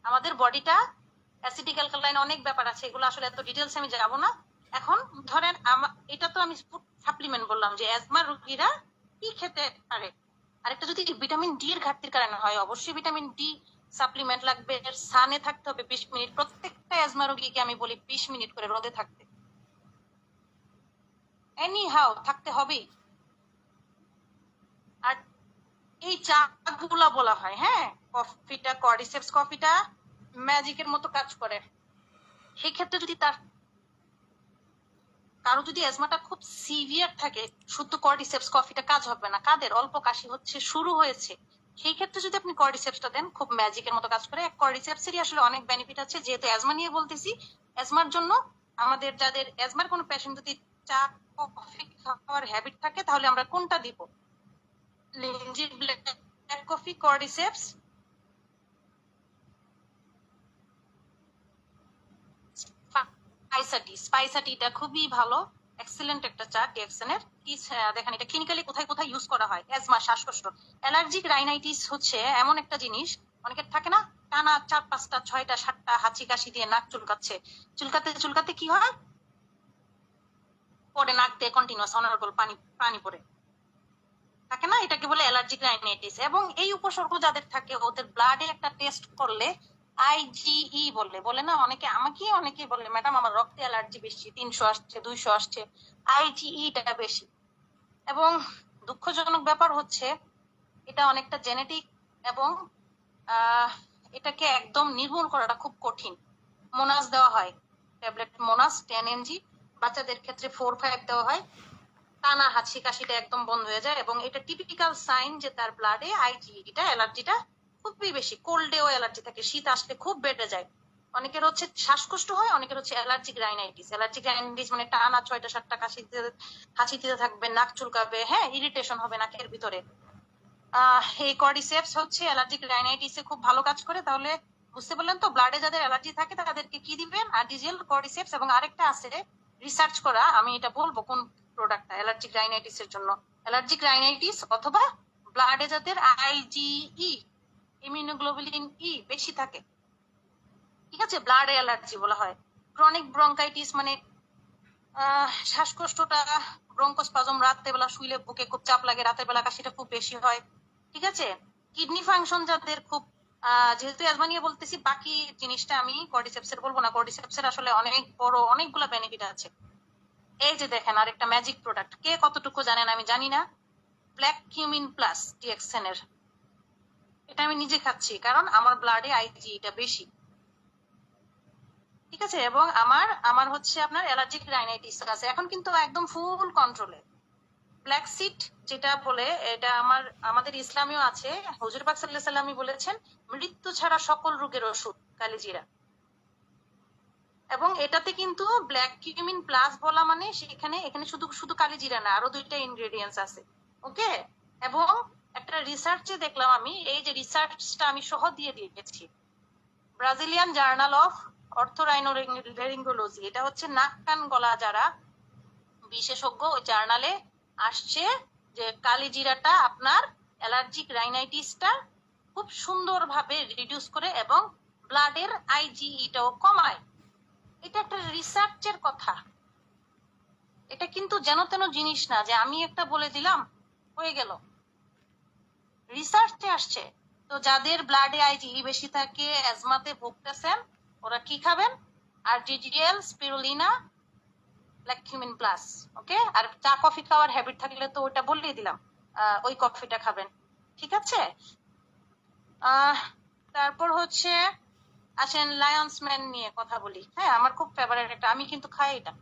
আমাদের বডিটা অ্যাসিডিক অ্যালকালাইন অনেক ব্যাপার আছে, এগুলো আসলে এত ডিটেলস আমি যাব না। এখন ধরেন এটা তো আমি ফুড সাপ্লিমেন্ট বললাম, যে অ্যাজমা রোগীরা কি খেতে পারে। আরেকটা যদি ভিটামিন ডি এর ঘাটতির কারণে হয়, অবশ্যই ভিটামিন ডি সাপ্লিমেন্ট লাগবে। সানে থাকতে হবে 20 মিনিট, প্রত্যেকটা অ্যাজমা রোগীকে আমি বলি 20 মিনিট করে রোদে থাকতে, এনি হাউ থাকতে হবেই। আর এই চা গুলা বলা হয়, হ্যাঁ, কফিটা, কর্ডিসেপস কফিটা ম্যাজিকের মতো কাজ করে। সেই ক্ষেত্রে যদি তার কারো যদি অ্যাজমাটা খুব সিভিয়ার থাকে, শুধু কর্ডিসেপস কফিটা কাজ হবে না। কাদের অল্প কাশি হচ্ছে, শুরু হয়েছে, সেই ক্ষেত্রে যদি আপনি কর্ডিসেপসটা দেন, খুব ম্যাজিকের মতো কাজ করে। কর্ডিসেপসেরই আসলে অনেক বেনিফিট আছে, যেহেতু অ্যাজমা নিয়ে বলতেছি। অ্যাজমার জন্য আমাদের যাদের অ্যাজমার কোনো পেশেন্ট যদি চা কফি খাওয়ার হ্যাবিট থাকে, তাহলে আমরা কোনটা দিব? লিনজির ব্ল্যাক কফি, কর্ডিসেপস, স্পাইসাটিটা খুবই ভালো, এক্সেলেন্ট একটা চা টিএক্সএন-এর। দেখেন এটা ক্লিনিক্যালি কোথায় কোথায় ইউজ করা হয়। অ্যাজমা, শ্বাসকষ্ট, অ্যালার্জিক রাইনাইটিস হচ্ছে এমন একটা জিনিস, অনেকের থাকে না টানা 4, 5টা, 6টা, 7টা হাঁচি কাশি দিয়ে নাক চুলকাচ্ছে, চুলকাতে চুলকাতে কি হয়, পরে নাক দিয়ে কন্টিনিউয়াস অনারেবল পানি পড়ে থাকে না, এটাকে বলে অ্যালার্জিক রাইনাইটিস। এবং এই উপসর্গ যাদের থাকে, ওদের ব্লাডে একটা টেস্ট করলে আইজিই বলে না, অনেকে বলে ম্যাডাম আমার রক্তে অ্যালার্জি বেশি, 300 আসছে, 200 আসছে, আইজিইটা বেশি। এবং দুঃখজনক ব্যাপার হচ্ছে এটা অনেকটা জেনেটিক, এবং এটাকে একদম নির্মূল করাটা খুব কঠিন। মোনাস দেওয়া হয়, ট্যাবলেট মোনাস 10 mg, বাচ্চাদের ক্ষেত্রে 4-5 দেওয়া হয়, টানা হাঁচি কাশিটা একদম বন্ধ হয়ে যায়। এবং এটা টিপিক্যাল সাইন যে তার ব্লাডে আইজিইটা, অ্যালার্জিটা খুবই বেশি। কোল্ডেও অ্যালার্জি থাকে, শীত আসলে খুব বেড়ে যায়। অনেকের হচ্ছে শ্বাসকষ্ট হয়, অনেকের হচ্ছে অ্যালার্জিক রাইনাইটিস। অ্যালার্জিক রাইনাইটিস মানে টানা 6টা 7টা হাঁচি দিতে থাকবে, নাক চুলকাবে, হ্যাঁ, ইরিটেশন হবে নাকের ভিতরে। এই কর্ডিসেপস হচ্ছে অ্যালার্জিক রাইনাইটিসে খুব ভালো কাজ করে। তাহলে বুঝতে পারলেন তো, ব্লাডে যাদের অ্যালার্জি থাকে তাদেরকে কি দিবেন? আরডিজিএল, কর্ডিসেপস। এবং আরেকটা আছে রিসার্চ করা, আমি এটা বলবো কোন প্রোডাক্টটা অ্যালার্জিক রাইনাইটিসের জন্য। অ্যালার্জিক রাইনাইটিস অথবা ব্লাডে যাদের আইজিই, ইমিউনোগ্লোবুলিন ই বেশি থাকে, ঠিক আছে, ব্লাড অ্যালার্জি বলা হয়। ক্রনিক ব্রঙ্কাইটিস মানে শ্বাসকষ্টটা, ব্রঙ্কোস্পাজম, রাত্রেবেলা শুইলে বুকে খুব চাপ লাগে, রাতের বেলা কাশিটা খুব বেশি হয়, ঠিক আছে। কিডনি ফাংশন যাদের খুব, যেহেতু অ্যাজমা নিয়ে বলতেছি, বাকি জিনিসটা আমি কর্ডিসেপসের বলবো না। কর্ডিসেপসের আসলে অনেক বড় অনেকগুলো বেনিফিট আছে। এই যে দেখেন আরেকটা ম্যাজিক প্রোডাক্ট, কে কতটুকু জানেন আমি জানি না, ব্ল্যাক কিউমিন প্লাস টিএক্সএন-এর। এটা আমি নিজে খাচ্ছি, কারণ আমার ব্লাডে আইজিইটা বেশি, ঠিক আছে। এবং আমার হচ্ছে আপনার অ্যালার্জিক রাইনাইটিস আছে, এখন কিন্তু একদম ফুল কন্ট্রোলে। ব্ল্যাক সিড যেটা বলে, এটা আমাদের ইসলামেও আছে। হুজুর পাক সাল্লাল্লাহু আলাইহি ওয়াসাল্লাম বলেছেন, মৃত্যু ছাড়া সকল রোগের ওষুধ কালিজিরা। এবং এটাতে কিন্তু ব্ল্যাক কিউমিন প্লাস বলা মানে এখানে শুধু কালিজিরা না, আরো 2টা ইনগ্রেডিয়েন্টস আছে, ওকে। এবং একটা রিসার্চে দেখলাম আমি, এই যে রিসার্চটা আমি সহ দিয়ে দিয়েছি, ব্রাজিলিয়ান জার্নাল অফ অর্থোরাইনোলেরিঙ্গোলজি, এটা হচ্ছে নাক কান গলা যারা বিশেষজ্ঞ, ওই জার্নালে আসছে যে কালিজিরাটা আপনার অ্যালার্জিক রাইনাইটিসটা খুব সুন্দরভাবে রিডিউস করে এবং ব্লাডের আইজিইটাও কমায়। এটা একটা রিসার্চের কথা, এটা কিন্তু যেন তেন জিনিস না যে আমি একটা বলে দিলাম হয়ে গেল, রিসার্চে আসছে। তো যাদের ব্লাডে আইজিই বেশি থাকে, অ্যাজমাতে ভুগতেছেন, ওরা কি খাবেন? আরডিজিএল, স্পিরুলিনা, ব্ল্যাক কিউমিন প্লাস, ওকে। আর চা কফি খাওয়ার হ্যাবিট থাকলে তো ওটা বলেই দিলাম, ওই কফিটা খাবেন, ঠিক আছে। তারপর হচ্ছে আসেন লায়ন্স ম্যান নিয়ে কথা বলি। হ্যাঁ, আমার খুব ফেভারিট একটা, আমি কিন্তু খাই এটা,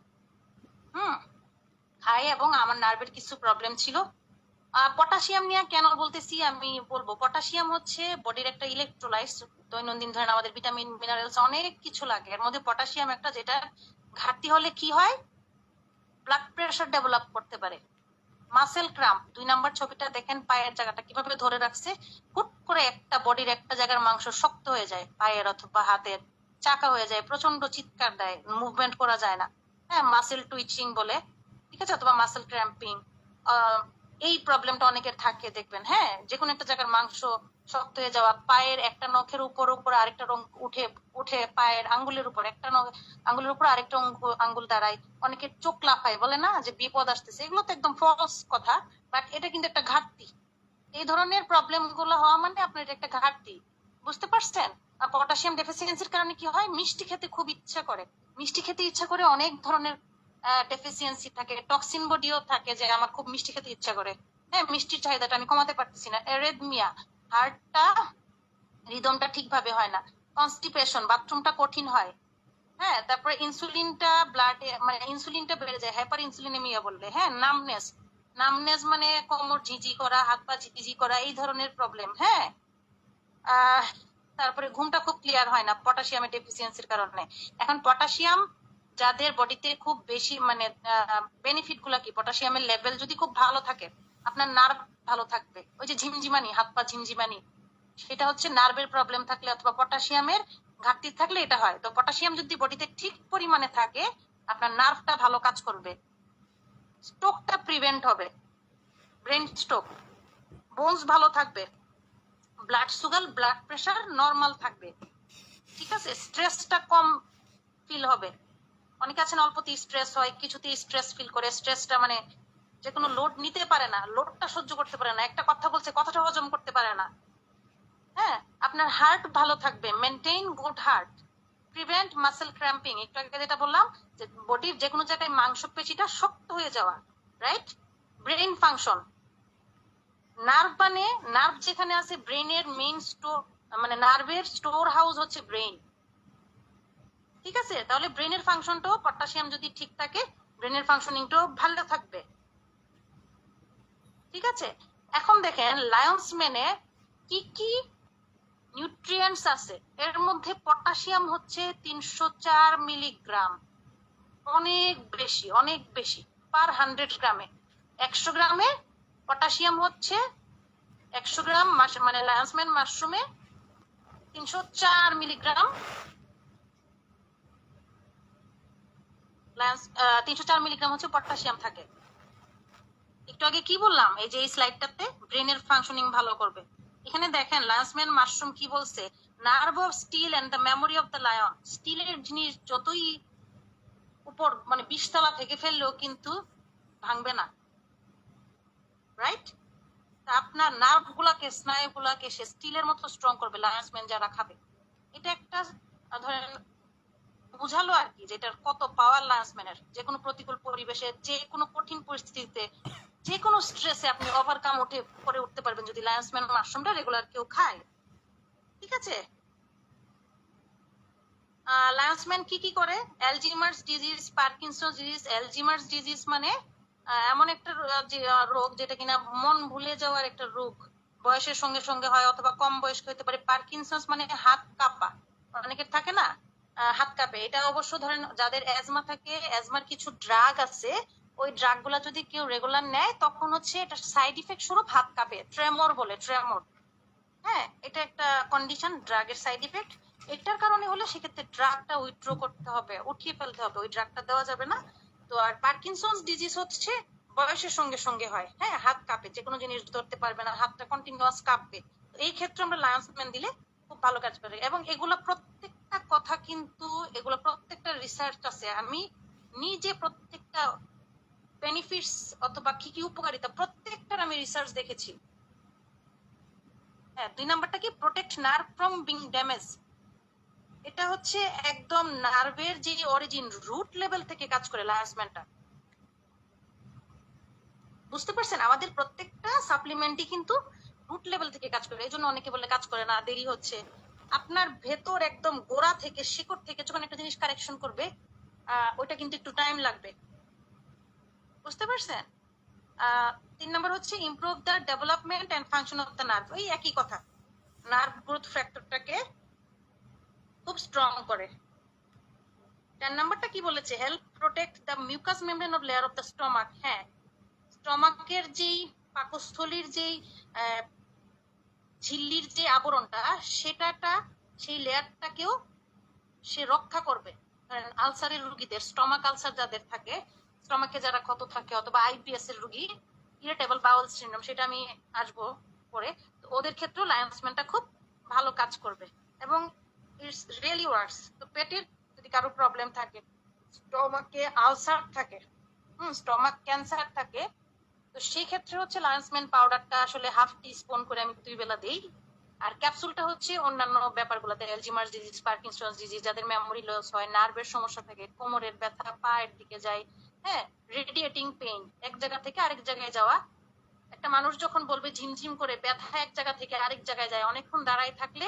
খাই। এবং আমার নার্ভের কিছু প্রবলেম ছিল। পটাশিয়াম নিয়ে কেন বলতেছি আমি বলবো। পটাশিয়াম হচ্ছে বডির একটা ইলেকট্রোলাইট। দৈনন্দিন ধরেন আমাদের ভিটামিন, মিনারেলস অনেক কিছু লাগে, এর মধ্যে পটাশিয়াম একটা, যেটা ঘাটতি হলে কি হয়, ব্লাড প্রেশার ডেভেলপ করতে পারে। মাসেল ক্রাম্প, 2 নাম্বার ছবিটা দেখেন, পায়ের জায়গাটা কিভাবে ধরে রাখছে, হুট করে একটা বডির একটা জায়গার মাংস শক্ত হয়ে যায়, পায়ের অথবা হাতের চাকা হয়ে যায়, প্রচন্ড চিৎকার দেয়, মুভমেন্ট করা যায় না, হ্যাঁ, মাসেল টুইচিং বলে, ঠিক আছে, অথবা মাসেল ক্র্যাম্পিং। এই প্রবলেমটা অনেকের থাকে দেখবেন, হ্যাঁ, যে কোনো একটা জায়গার মাংস শক্ত হয়ে যাওয়া, পায়ের একটা নখের উপর আরেকটা রং উঠে পায়ের আঙ্গুলের উপর একটা আঙ্গুলের উপর আরেকটা আঙ্গুল দাঁড়ায়, অনেকের চোখ লাফায়, বলে না যে বিপদ আসতেছে, এগুলো তো একদম ফলস কথা, বাট এটা কিন্তু একটা ঘাটতি। এই ধরনের প্রবলেম গুলো হওয়া মানে আপনার এটা একটা ঘাটতি, বুঝতে পারছেন। পটাশিয়াম ডেফিসিয়েন্সির কারণে কি হয়, মিষ্টি খেতে খুব ইচ্ছা করে, অনেক ধরনের ডেফিসিয়েন্সি থাকে, টক্সিন বডিও থাকে, যে আমার খুব মিষ্টি খেতে ইচ্ছা করে, হ্যাঁ, মিষ্টির চাহিদাটা আমি কমাতে পারতেছি না, এরেদমিয়া, হার্টটা রিদমটা ঠিকভাবে হয় না, কনস্টিপেশন, বাথরুমটা কঠিন হয়, হ্যাঁ, তারপরে ইনসুলিনটা ব্লাডে মানে ইনসুলিনটা বেড়ে যায়, হাইপার ইনসুলিনেমিয়া বললে। হ্যাঁ, নামনেস, নামনেস মানে কোমর ঝিঝি করা, হাত পা ঝিঝি করা, এই ধরনের প্রবলেম। হ্যাঁ, আহ তারপরে ঘুমটা খুব ক্লিয়ার হয় না পটাশিয়ামের ডেফিসিয়েন্সির কারণে। এখন পটাশিয়াম যাদের বডিতে খুব বেশি মানে বেনিফিট গুলা কি, পটাশিয়ামের লেভেল যদি খুব ভালো থাকে আপনার নার্ভ ভালো থাকবে। ওই যে ঝিমঝিমানি, হাত পা ঝিমঝিমানি, সেটা হচ্ছে নার্ভের প্রবলেম থাকলে অথবা পটাশিয়ামের ঘাটতি থাকলে এটা হয়। তো পটাশিয়াম যদি বডিতে ঠিক পরিমাণে থাকে আপনার নার্ভটা ভালো কাজ করবে, স্ট্রোকটা প্রিভেন্ট হবে, ব্রেন স্ট্রোক, বোনস ভালো থাকবে, blood sugar blood pressure normal থাকবে। ঠিক আছে, স্ট্রেসটা কম ফিল হবে। অনেকে আছেন অল্পতেই স্ট্রেস হয়, কিছুতেই স্ট্রেস ফিল করে, স্ট্রেসটা মানে যে কোনো লোড নিতে পারে না, লোডটা সহ্য করতে পারে না, একটা কথা বলছে কথাটা হজম করতে পারে না। হ্যাঁ, আপনার হার্ট ভালো থাকবে, maintain good heart, prevent muscle cramping, একটু আগে যেটা বললাম যে বডির যে কোনো জায়গায় মাংসপেশিটা শক্ত হয়ে যাওয়া, রাইট। ব্রেইন ফাংশন, নার্ভ মানে নার্ভ যেখানে আছে ব্রেইনের মেইন স্টোর মানে নার্ভের স্টোর হাউস হচ্ছে ব্রেইন। ঠিক আছে, তাহলে ব্রেইনের ফাংশনটাও পটাশিয়াম যদি ঠিক থাকে ব্রেইনের ফাংশনিংটাও ভালো থাকবে। ঠিক আছে, এখন দেখেন লায়ন্স মেনে কি কি নিউট্রিয়েন্টস আছে, এর মধ্যে পটাশিয়াম হচ্ছে 304 মিলিগ্রাম, অনেক বেশি, অনেক বেশি পার 100 গ্রামে। 100 গ্রামে পটাশিয়াম হচ্ছে 100 গ্রাম মানে লায়ন্সম্যান মাশরুমে 304 মিলিগ্রাম 304 মিলিগ্রাম হচ্ছে পটাশিয়াম থাকে। একটু আগে কি বললাম, এই যে এই স্লাইডটাতে ব্রেনের ফাংশনিং ভালো করবে। এখানে দেখেন লায়ন্সম্যান মাশরুম কি বলছে, nerve of steel and the memory of the lion. স্টিলের জিনিস যতই উপর মানে 20 তলা থেকে ফেললেও কিন্তু ভাঙবে না, রাইট। আপনার নার্ভ গুলাকে স্নায়ু গুলাকে সে স্টিলের মতো স্ট্রং করবে লায়ন্সম্যান যারা খাবে। এটা একটা ধরেন বুঝালো আর কি, যেটার কত পাওয়ার লায়ন্সম্যানের। যে কোনো প্রতিকূল পরিবেশে, যে কোনো কঠিন পরিস্থিতিতে, যে কোনো স্ট্রেসে আপনি ওভারকাম করে উঠতে পারবেন যদি লায়ন্সম্যান মাশরুমটা রেগুলার কেউ খায়। ঠিক আছে, লায়ন্সম্যান কি কি করে, Alzheimer's disease, Parkinson's disease. Alzheimer's disease মানে এমন একটা রোগ যেটা কিনা মন ভুলে যাওয়ার একটা রোগ, বয়সের সঙ্গে সঙ্গে হয় অথবা কম বয়স্ক হতে পারে। পার্কিনসন্স মানে হাত কাঁপা, অনেকের থাকে না হাত কাঁপে। এটা অবশ্য ধরেন যাদের অ্যাজমা থাকে, অ্যাজমার কিছু ড্রাগ আছে, ওই ড্রাগ গুলা যদি কেউ রেগুলার নেয় তখন হচ্ছে এটা সাইড ইফেক্ট স্বরূপ হাত কাঁপে, ট্রেমর বলে, ট্রেমর। হ্যাঁ, এটা একটা কন্ডিশন, ড্রাগের সাইড ইফেক্ট। এটার কারণে হলে সেক্ষেত্রে ড্রাগটা উইথড্র করতে হবে, উঠিয়ে ফেলতে হবে, ওই ড্রাগটা দেওয়া যাবে না। তো আর পার্কিনসন্স ডিজিজ হচ্ছে বয়সের সঙ্গে সঙ্গে হয়। হ্যাঁ, হাত কাঁপে, যে কোনো জিনিস ধরতে পারবে না, হাতটা কন্টিনিউয়াস কাঁপবে। এই ক্ষেত্রে আমরা লায়ন্সম্যান দিলে খুব ভালো কাজ করে। এবং এগুলো প্রত্যেকটা কথা কিন্তু এগুলো প্রত্যেকটা রিসার্চ আছে, আমি নিজে প্রত্যেকটা বেনিফিটস অথবা কি কি উপকারিতা প্রত্যেকটার আমি রিসার্চ দেখেছি। হ্যাঁ, 2 নাম্বারটা কি, protect nerve from being damage. এটা হচ্ছে একদম নার্ভের যে অরিজিন রুট লেভেল থেকে কাজ করে লায়ন্সম্যানটা। বুঝতে পারছেন, আমাদের প্রত্যেকটা সাপ্লিমেন্টই কিন্তু রুট লেভেল থেকে কাজ করে। এই জন্য অনেকে বলে কাজ করে না, দেরি হচ্ছে। আপনার ভেতর একদম গোড়া থেকে, শিকড় থেকে যখন একটা জিনিস কারেকশন করবে ওইটা কিন্তু একটু টাইম লাগবে। বুঝতে পারছেন। 3 নাম্বার হচ্ছে improve the development and function of the nerve. ওই একই কথা, নার্ভ গ্রোথ ফ্যাক্টরটাকে খুব স্ট্রং করে। 10 নাম্বারটা কি বলেছে, help protect the mucus membrane of layer of the stomach. হ্যাঁ, স্টমাকের যেই পাকস্থলীর যেই ঝিল্লির যে আবরণটা, সেটাটা সেই লেয়ারটাকেও সে রক্ষা করবে। আলসারের রোগীদের, স্টমাক আলসার যাদের থাকে, স্টমাকে যারা ক্ষত থাকে, অথবা আইবিএস এর রোগী, ইরিটেবল বাউল সিনড্রোম, সেটা আমি আসবো পরে, তো ওদের ক্ষেত্রেও লায়ন্সম্যানটা খুব ভালো কাজ করবে এবং ইটস রিয়েলি ওয়ার্কস। তো পেটের যদি কারো প্রবলেম থাকে, স্টমাকে আলসার থাকে, স্টমাক ক্যান্সার থাকে, তো সেই ক্ষেত্রে হচ্ছে লায়ন্সম্যান পাউডারটা আসলে হাফ টিস্পুন করে আমি 2 বেলা দিই। আর ক্যাপসুলটা হচ্ছে অন্যান্য ব্যাপারগুলোতে, অ্যালজিমার্স ডিজিজ, পার্কিনসন্স ডিজিজ, যাদের মেমোরি লস হয়, নার্ভের সমস্যা থাকে, কোমরের ব্যথা, পায়ের দিকে যায়, হ্যাঁ, রেডিয়েটিং পেইন, এক জায়গা থেকে আরেক জায়গায় যাওয়া। একটা মানুষ যখন বলবে ঝিমঝিম করে ব্যথা এক জায়গা থেকে আরেক জায়গায় যায়, অনেকক্ষণ দাঁড়ায় থাকলে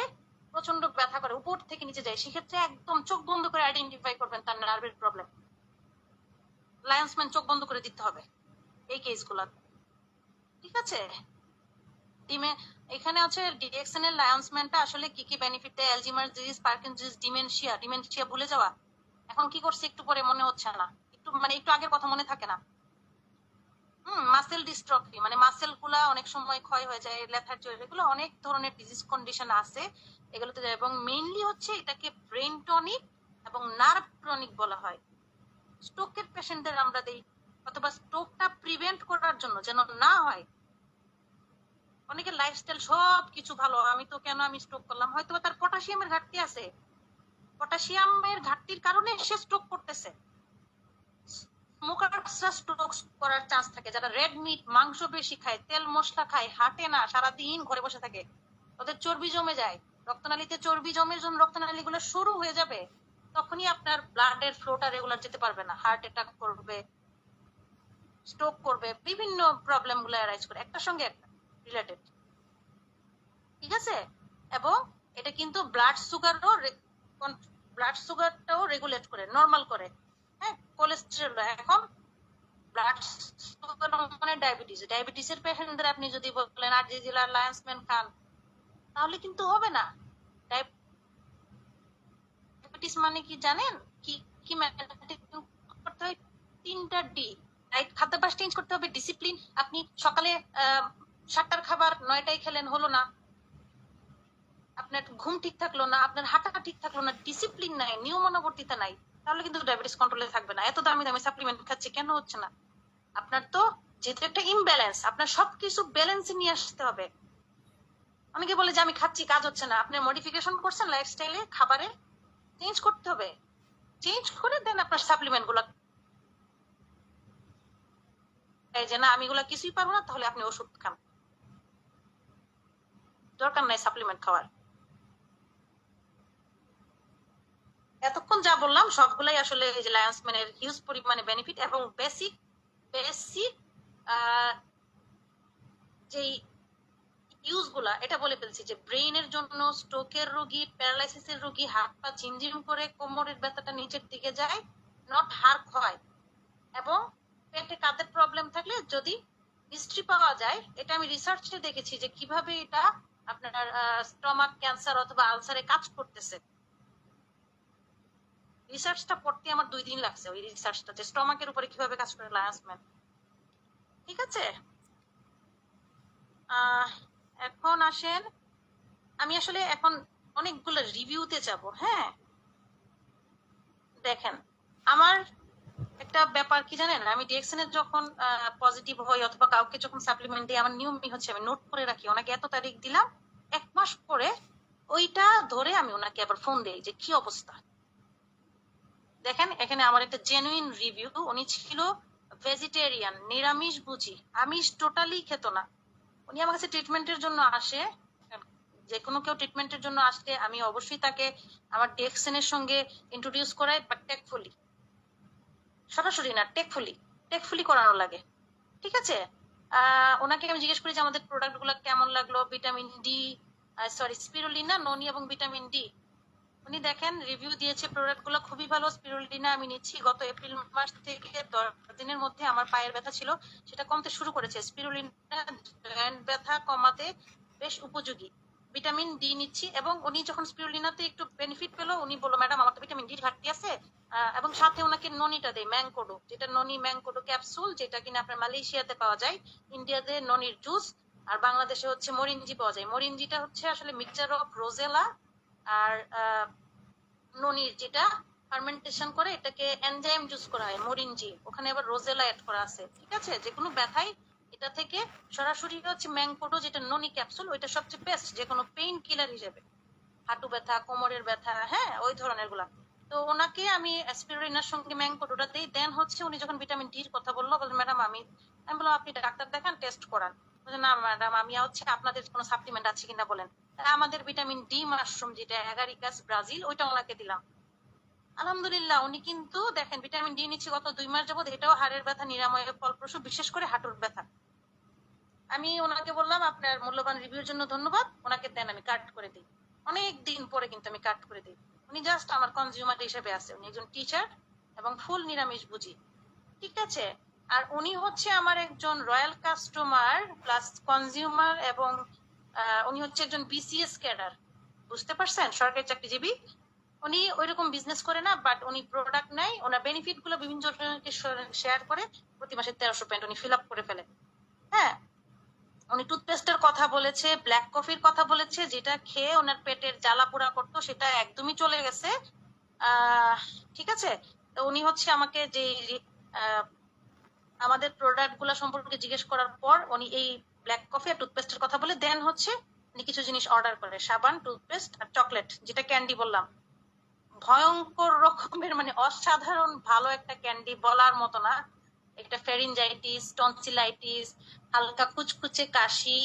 প্রচন্ড ব্যথা করে, উপর থেকে নিচে যায়, সেক্ষেত্রে একদম চোখ বন্ধ করে আইডেন্টিফাই করবেন তার নার্ভের প্রবলেম। লায়ন্সম্যান চোখ বন্ধ করে দিতে হবে এই কেসগুলো, ঠিক আছে? ডিমে এখানে হচ্ছে ডিএক্সএন এর লায়ন্সম্যানটা আসলে কি কি বেনিফিট দেয়? অ্যালজিমার্স ডিজিজ, পার্কিনসন্স, ডিমেনশিয়া ভুলে যাওয়া, এখন কি করছে একটু পরে মনে হচ্ছে না, একটু আগের কথা মনে থাকে না। মাসেল ডিস্ট্রফি, মানে মাসেল গুলা অনেক সময় ক্ষয় হয়ে যায়, লেথার্জি, এগুলো অনেক ধরনের ডিজিজ কন্ডিশন আছে এগুলোতে যায়। এবং মেইনলি হচ্ছে এটাকে ব্রেন টনিক এবং নার্ভ টনিক বলা হয়। স্ট্রোকের পেশেন্টদের আমরা দেই, অথবা স্ট্রোকটা প্রিভেন্ট করার জন্য যেন না হয়। অনেকের লাইফস্টাইল সব কিছু ভালো, আমি স্ট্রোক করলাম, হয়তো তার পটাশিয়ামের ঘাটতি আছে, পটাশিয়ামের ঘাটতির কারণে সে স্ট্রোক করতেছে। স্মোকাররা স্ট্রোক করার চান্স থাকে, যারা রেড মিট, মাংস বেশি খায়, তেল মশলা খায়, হাঁটে না, সারাদিন ঘরে বসে থাকে, ওদের চর্বি জমে যায়, রক্তনালীতে চর্বি জমের জন্য রক্তনালী গুলো শুরু হয়ে যাবে, তখনই আপনার ব্লাডের ফ্লোটা রেগুলার যেতে পারবে না, হার্ট অ্যাটাক করবে, স্ট্রোক করবে, বিভিন্ন প্রবলেম গুলো অ্যারাইজ করে, একটার সঙ্গে একটা রিলেটেড, ঠিক আছে? এবং এটা কিন্তু ব্লাড সুগারটাও রেগুলেট করে, নর্মাল করে, হ্যাঁ, কোলেস্টেরল। এখন ব্লাড সুগার মানে ডায়াবেটিসের পেশেন্টদের আপনি যদি বলেন আরজিজিলার লায়ন্সম্যান খান, তাহলে কিন্তু হবে না। ডায়াবেটিস মানে কি জানেন? কি কি করতে হয়? 3টা ডি। রাইট খাদ্যাভ্যাস চেঞ্জ করতে হবে, ডিসিপ্লিন। আপনি সকালে 7টার খাবার 9টায় খেলেন, হলো না, আপনার ঘুম ঠিক থাকলো না, আপনার হাঁটা ঠিক থাকলো না, ডিসিপ্লিন নাই, নিয়মানুবর্তিতা নাই, তাহলে কিন্তু ডায়াবেটিস কন্ট্রোলে থাকবে না। এত দামি দামি সাপ্লিমেন্ট খাচ্ছে, কেন হচ্ছে না? আপনার তো যেহেতু একটা ইমব্যালেন্স, আপনার সবকিছু ব্যালেন্সে নিয়ে আসতে হবে। অনেকে বলে যে আমি খাচ্ছি, কাজ হচ্ছে না। আপনি মডিফিকেশন করছেন লাইফস্টাইলে, খাবারে চেঞ্জ করতে হবে, চেঞ্জ করে দেন আপনার সাপ্লিমেন্ট গুলা। যে না আমি এগুলা কিছুই পারবো না, তাহলে আপনি ওষুধ খান, দরকার নাই সাপ্লিমেন্ট খাওয়ার। এতক্ষণ যা বললাম সবগুলাই আসলে লায়ন্সম্যানের হিউজ পরিমাণে বেনিফিট এবং বেসিক যেই ইউজ গুলা এটা বলে ফেলছি, যে ব্রেইনের জন্য, স্ট্রোকের রোগী, প্যারালাইসিসের রোগী, হাত পা ঝিমঝিম করে, কোমরের ব্যথাটা নিচের দিকে যায়, নট হাড় ক্ষয়, এবং পেটে কাদের প্রবলেম থাকলে যদি হিস্ট্রি পাওয়া যায়, এটা আমি রিসার্চে দেখেছি যে কিভাবে এটা আপনার স্টমাক ক্যান্সার অথবা আলসারে কাজ করতেছে। রিসার্চটা পড়তে আমার 2 দিন লাগছে, ওই রিসার্চটা যে স্টমাকের উপরে কিভাবে কাজ করে লায়ন্সম্যান, ঠিক আছে? এখন আসেন, আমি আসলে এখন অনেকগুলো রিভিউতে যাব। হ্যাঁ, দেখেন আমার একটা ব্যাপার কি জানেন, আমি ডিএক্সএন এর যখন পজিটিভ হই অথবা কাউকে যখন সাপ্লিমেন্ট দিই, আমার নিয়মই হচ্ছে আমি নোট করে রাখি, ওনাকে এত তারিখ দিলাম, 1 মাস পরে ওইটা ধরে আমি ওনাকে আবার ফোন দিই যে কি অবস্থা। দেখেন এখানে আমার একটা জেনুইন রিভিউ, উনি ছিল ভেজিটেরিয়ান, নিরামিষ বুঝি, আমিষ টোটালি খেত না। উনি আমার কাছে ট্রিটমেন্টের জন্য আসে, যে কোনো কেউ ট্রিটমেন্টের জন্য আসলে আমি অবশ্যই তাকে আমার ডিএক্সএন এর সঙ্গে ইন্ট্রোডিউস করাই, বাট টেকফুলি, সরাসরি না, টেকফুলি করানো লাগে, ঠিক আছে? ওনাকে আমি জিজ্ঞেস করি যে আমাদের প্রোডাক্ট গুলো কেমন লাগলো, ভিটামিন ডি, স্পিরুলিনা, ননি এবং ভিটামিন ডি। উনি দেখেন রিভিউ দিয়েছে, প্রোডাক্ট গুলো খুবই ভালো। স্পিরুলিনা আমি নিচ্ছি, গত এপ্রিল মাস থেকে 10 দিনের মধ্যে আমার পায়ের ব্যথা ছিল, সেটা কমতে শুরু করেছে। স্পিরুলিনা জয়েন্ট ব্যথা কমাতে বেশ উপযোগী। ভিটামিন ডি নিচ্ছি, এবং উনি যখন স্পিরুলিনাতে একটু বেনিফিট পেলো, উনি বললো ম্যাডাম আমার তো ভিটামিন ডির ঘাটতি আছে, এবং সাথে ওনাকে ননিটা দেয়, ম্যাংকোডো, যেটা ননি ম্যাংকোডো ক্যাপসুল, যেটা কিনা আপনার মালয়েশিয়াতে পাওয়া যায়, ইন্ডিয়াতে ননির জুস, আর বাংলাদেশে হচ্ছে মরিনজি পাওয়া যায়। মরিনজিটা হচ্ছে আসলে মিক্সচার অফ রোজেলা আর ননির, যেটা ফার্মেন্টেশন করে এটাকে এনজাইম জুস করা হয় মরিনজি, ওখানে আবার রোজেলা অ্যাড করা আছে, ঠিক আছে? যে কোনো ব্যথাই এটা থেকে সরাসরি হচ্ছে ম্যাংকোডো, যেটা ননি ক্যাপসুল, ওইটা সবচেয়ে বেস্ট যে কোনো পেইন কিলার হিসেবে, হাঁটু ব্যথা, কোমরের ব্যথা, হ্যাঁ ওই ধরনের গুলা। তো ওনাকে আমি অ্যাসপিরিনার সঙ্গে ম্যাংকোডোটা দিই। দেন হচ্ছে উনি যখন ভিটামিন ডির কথা বললো, বললেন ম্যাডাম আমি বললাম আপনি ডাক্তার দেখান, টেস্ট করান। না ম্যাডাম আমি হচ্ছে আপনাদের কোনো সাপ্লিমেন্ট আছে কিনা বলেন। আমাদের ভিটামিন ডি মাশরুম, যেটা অ্যাগারিকাস ব্রাজিল, ওইটা ওনাকে দিলাম। আলহামদুলিল্লাহ উনি কিন্তু দেখেন ভিটামিন ডি নিচ্ছে গত 2 মাস যাবত, এটাও হাড়ের ব্যথা নিরাময়ে ফলপ্রসূ, বিশেষ করে হাঁটুর ব্যথা। আমি ওনাকে বললাম আপনার মূল্যবান রিভিউর জন্য ধন্যবাদ, ওনাকে দেন, আমি কাট করে দিই। অনেক দিন পরে কিন্তু আমি কাট করে দিই। উনি জাস্ট আমার কনজিউমার হিসেবে আছে, উনি একজন টিচার এবং ফুল নিরামিষ বুঝি, ঠিক আছে। আর উনি হচ্ছে আমার একজন রয়্যাল কাস্টমার প্লাস কনজিউমার, এবং উনি হচ্ছে একজন বিসিএস ক্যাডার, বুঝতে পারছেন, সরকারি চাকরিজীবী। উনি ওইরকম বিজনেস করে না, বাট উনি প্রোডাক্ট নেয়, ওনার বেনিফিট গুলো বিভিন্ন জনকে শেয়ার করে, প্রতি মাসে 1300 পয়েন্ট উনি ফিল আপ করে ফেলে। হ্যাঁ, উনি টুথপেস্টের কথা বলেছে, ব্ল্যাক কফির কথা বলেছে, যেটা খেয়ে ওনার পেটের জ্বালা পোড়া করতো সেটা একদমই চলে গেছে। ঠিক আছে। তো উনি হচ্ছে আমাকে যে আমাদের প্রোডাক্ট গুলা সম্পর্কে জিজ্ঞেস করার পর উনি এই ব্ল্যাক কফি আর টুথপেস্টের কথা বলে দেন হচ্ছে উনি কিছু জিনিস অর্ডার করে, সাবান, টুথপেস্ট আর চকলেট, যেটা ক্যান্ডি বললাম, ভয়ঙ্কর রকমের মানে অসাধারণ ভালো একটা ক্যান্ডি, বলার মতো না। একটা ফেরিনজাইটিস, টনসিলাইটিস, হালকা কুচকুচে কাশি,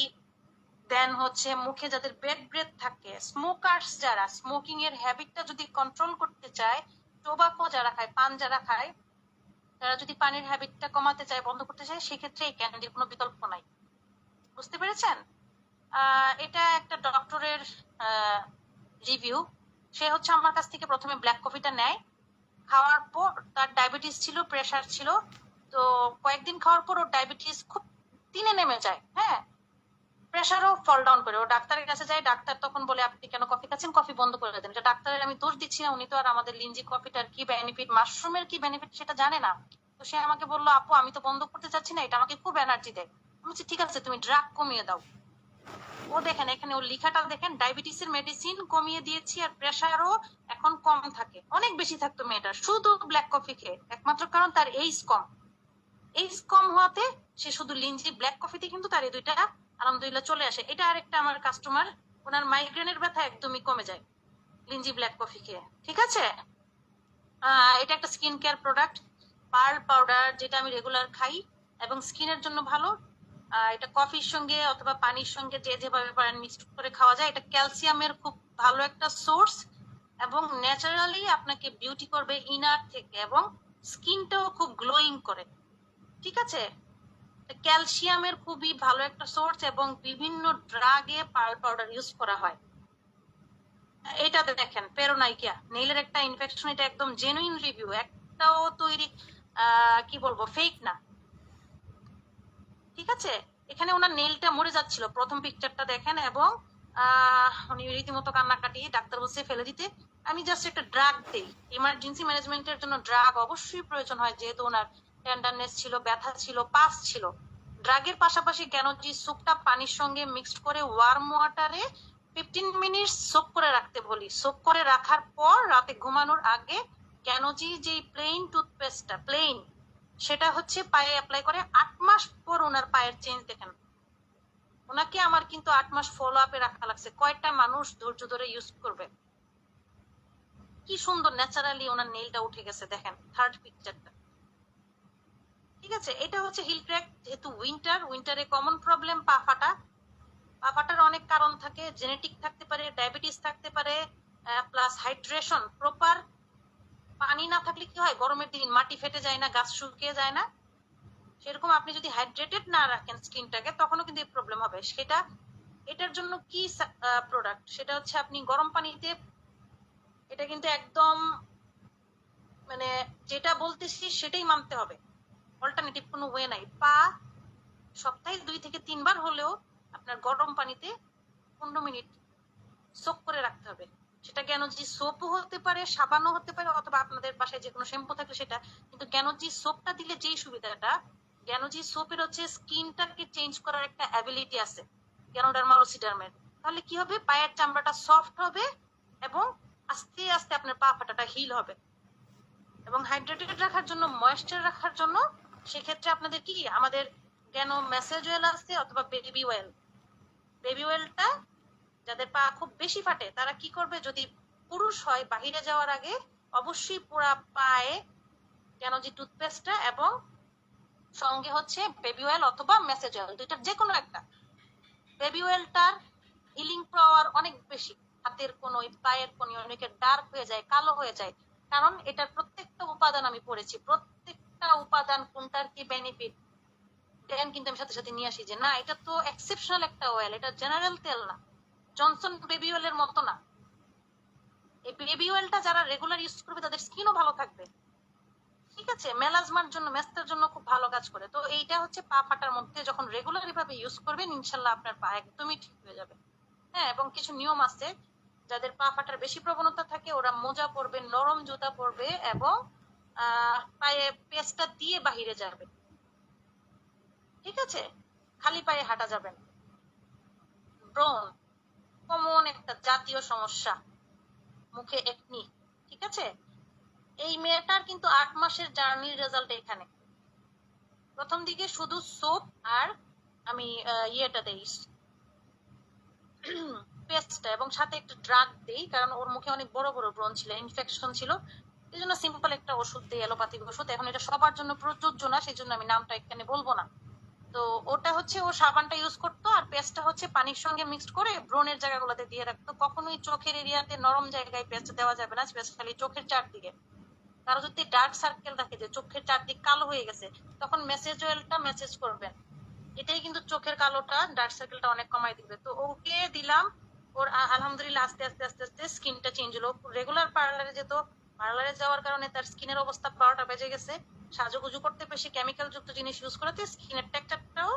দেন হচ্ছে মুখে যাদের ব্যাড ব্রেথ থাকে, স্মোকার্স যারা স্মোকিং এর হ্যাবিটটা যদি কন্ট্রোল করতে চায়, টোবাকো যারা খায়, পান যারা খায়, তারা যদি পানির হ্যাবিটটা কমাতে চায়, বন্ধ করতে চায়, সেক্ষেত্রে এই ক্যান্ডির কোনো বিকল্প নাই, বুঝতে পেরেছেন। এটা একটা ডক্টরের রিভিউ। সে হচ্ছে আমার কাছ থেকে প্রথমে ব্ল্যাক কফিটা নেয়, খাওয়ার পর তার ডায়াবেটিস ছিল, প্রেশার ছিল, তো কয়েকদিন খাওয়ার পর ওর ডায়াবেটিস খুব দিনে নেমে যায়, হ্যাঁ, প্রেশারও ফল ডাউন করে। ও ডাক্তারের কাছে যায়, ডাক্তার তখন বলে আপনি কেন কফি খাচ্ছেন, কফি বন্ধ করে দেন। এটা ডাক্তারের আমি দোষ দিচ্ছি না, উনি তো আর আমাদের লিঞ্জি কফিটার কি বেনিফিট, মাশরুমের কি বেনিফিট সেটা জানে না। তো সে আমাকে বললো আপু আমি তো বন্ধ করতে চাচ্ছি না, এটা আমাকে খুব এনার্জি দেয়। আমি বলছি ঠিক আছে তুমি ড্রাগ কমিয়ে দাও। ও দেখেন এখানে ওর লেখাটা দেখেন, ডায়াবেটিসের মেডিসিন কমিয়ে দিয়েছি আর প্রেশারও এখন কম থাকে, অনেক বেশি থাকতো মেয়েটার শুধু ব্ল্যাক কফি খেয়ে, একমাত্র কারণ তার এইজ কম। এইজ কম হওয়াতে সে শুধু লিঞ্জি ব্ল্যাক কফিতে কিন্তু তার এই দুইটা আলহামদুলিল্লাহ চলে আসে। এটা আরেকটা আমার কাস্টমার, ওনার মাইগ্রেনের ব্যথা একদমই কমে যায় লিঞ্জি ব্ল্যাক কফি খেয়ে, ঠিক আছে। এটা একটা skin care product, pearl powder, যেটা আমি রেগুলার খাই এবং স্কিনের জন্য ভালো। এটা কফির সঙ্গে অথবা পানির সঙ্গে যে যেভাবে পারেন মিক্সড করে খাওয়া যায়। এটা ক্যালসিয়ামের খুব ভালো একটা সোর্স এবং ন্যাচারালি আপনাকে বিউটি করবে ইনার থেকে, এবং স্কিনটাও খুব গ্লোয়িং করে, ঠিক আছে। ক্যালসিয়ামের খুবই ভালো একটা সোর্স এবং বিভিন্ন ড্রাগে পার্ল পাউডার ইউজ করা হয়। এটা দেখেন পেরোনাইকিয়া নেইলের একটা ইনফেকশন, এটা একদম জেনুইন রিভিউ, একটাও তৈরি কি বলবো ফেক না, ঠিক আছে। এখানে ওনার নেইলটা মরে যাচ্ছিল, প্রথম পিকচারটা দেখেন, এবং উনি রীতিমতো কান্নাকাটি, ডাক্তার বলছে ফেলে দিতে। আমি জাস্ট একটা ড্রাগ দিই, ইমার্জেন্সি ম্যানেজমেন্টের জন্য ড্রাগ অবশ্যই প্রয়োজন হয়, যেহেতু ওনার টেন্ডারনেস ছিল, ব্যথা ছিল, পাস ছিল। ড্রাগের পাশাপাশি গ্যানোজি স্যুপটা পানির সঙ্গে মিক্সড করে ওয়ার্ম ওয়াটারে 15 মিনিট সোক করে রাখতে বলি। সোক করে রাখার পর রাতে ঘুমানোর আগে গ্যানোজি যে প্লেন টুথপেস্টটা প্লেন, সেটা হচ্ছে পায়ে অ্যাপ্লাই করে 8 মাস পর ওনার পায়ের চেঞ্জ দেখেন। ওনাকে আমার কিন্তু 8 মাস ফলো আপে রাখা লাগছে, কয়টা মানুষ ধৈর্য ধরে ইউজ করবে। কি সুন্দর ন্যাচারালি ওনার নেইলটা উঠে গেছে, দেখেন থার্ড পিকচারটা, ঠিক আছে। এটা হচ্ছে হিল ক্র্যাক, যেহেতু উইন্টারে কমন প্রবলেম পা ফাটা। পা ফাটার অনেক কারণ থাকে, জেনেটিক থাকতে পারে, ডায়াবেটিস থাকতে পারে, প্লাস হাইড্রেশন, প্রপার পানি না থাকলে কি হয়, গরমের দিন মাটি ফেটে যায় না, গাছ শুকিয়ে যায় না, সেরকম আপনি যদি হাইড্রেটেড না রাখেন স্কিনটাকে তখনও কিন্তু এই প্রবলেম হবে। সেটা এটার জন্য কি প্রোডাক্ট, সেটা হচ্ছে আপনি গরম পানিতে, এটা কিন্তু একদম মানে যেটা বলতেছি সেটাই মানতে হবে, অল্টারনেটিভ কোনো ওয়ে নাই। পা সপ্তাহে 2 থেকে 3 বার হলেও আপনার গরম পানিতে 15 মিনিট সোক করে রাখতে হবে। সেটা গ্যানোজি সোপও হতে পারে, সাবানও হতে পারে, অথবা আপনাদের বাসায় যে কোনো শ্যাম্পু থাকলে সেটা। কিন্তু গ্যানোজি সোপটা দিলে যেই সুবিধাটা, গ্যানোজি সোপের হচ্ছে স্কিনটাকে চেঞ্জ করার একটা অ্যাবিলিটি আছে গ্যানোডার্মালোসিডার্মের। তাহলে কি হবে, পায়ের চামড়াটা সফট হবে এবং আস্তে আস্তে আপনার পা ফাটাটা হিল হবে। এবং হাইড্রেটেড রাখার জন্য, ময়েশ্চার রাখার জন্য, সেক্ষেত্রে আপনাদের কি, আমাদের গ্যানো মেসেজ অয়েল আছে অথবা বেবি অয়েল। বেবি অয়েলটা যাদের পা খুব বেশি ফাটে তারা কি করবে, যদি পুরুষ হয় বাহিরে যাওয়ার আগে অবশ্যই পুরা পায়ে গ্যানোজি টুথপেস্টটা এবং সঙ্গে হচ্ছে বেবি অয়েল অথবা মেসেজ অয়েল, দুইটার যে কোনো একটা। বেবি অয়েলটার হিলিং পাওয়ার অনেক বেশি, হাতের কোন, পায়ের কোন অনেকের ডার্ক হয়ে যায়, কালো হয়ে যায়, কারণ এটার প্রত্যেকটা উপাদান আমি পড়েছি, প্রত্যেকটা উপাদান কোনটার কি বেনিফিট দেন কিন্তু আমি সাথে সাথে নিয়ে আসি যে না এটা তো এক্সেপশনাল একটা অয়েল, এটা জেনারেল তেল না। জনসন বেবি অয়েলের মতো না। এই বেবি অয়েলটা যারা রেগুলার ইউজ করবে তাদের স্কিনও ভালো থাকবে, ঠিক আছে, মেলাজমার জন্য, মেস্তের জন্য খুব ভালো কাজ করে। তো এইটা হচ্ছে পা ফাটার মধ্যে যখন রেগুলার ভাবে ইউজ করবেন ইনশাল্লাহ আপনার পা একদমই ঠিক হয়ে যাবে। হ্যাঁ, এবং কিছু নিয়ম আছে, যাদের পা ফাটার বেশি প্রবণতা থাকে ওরা মোজা পরবে, নরম জুতা পরবে এবং পায়ে পেস্টটা দিয়ে বাহিরে যাবে, ঠিক আছে, খালি পায়ে হাঁটা যাবে না। ব্রণ কমন একটা জাতীয় সমস্যা, মুখে একনি, ঠিক আছে। এই মেয়েটার কিন্তু 8 মাসের জার্নির রেজাল্ট এখানে। প্রথম দিকে শুধু সোপ আর আমি ইয়েটা দেই, পেস্টটা, এবং সাথে একটা ড্রাগ দেই, কারণ ওর মুখে অনেক বড় বড় ব্রণ ছিল, ইনফেকশন ছিল, এই জন্য সিম্পল একটা ওষুধ দিই, অ্যালোপ্যাথিক ওষুধ। এখন এটা সবার জন্য প্রযোজ্য না, সেই জন্য আমি নামটা এখানে বলবো না। তো ওটা হচ্ছে ও সাবানটা ইউজ করতো, আর পেস্টটা হচ্ছে পানির সঙ্গে মিক্সড করে ব্রণের জায়গাগুলোতে দিয়ে রাখতো। কখনোই চোখের এরিয়াতে নরম জায়গায় পেস্ট দেওয়া যাবে না, স্পেশালি চোখের চারদিকে। কারো যদি ডার্ক সার্কেল থাকে, যে চোখের চারদিক কালো হয়ে গেছে, তখন মেসেজ অয়েলটা মেসেজ করবেন, এটাই কিন্তু চোখের কালোটা, ডার্ক সার্কেলটা অনেক কমাই দিবে। তো ওকে দিলাম, ওর আলহামদুলিল্লাহ আস্তে আস্তে আস্তে আস্তে স্কিনটা চেঞ্জ হলো। রেগুলার পার্লারে যেত, পার্লারে যাওয়ার কারণে তার স্কিনের অবস্থা 12টা বেজে গেছে। সাজুগুজু করতে বেশি কেমিক্যাল যুক্ত জিনিস ইউজ করাতে স্কিনের টেক্সচারটাও,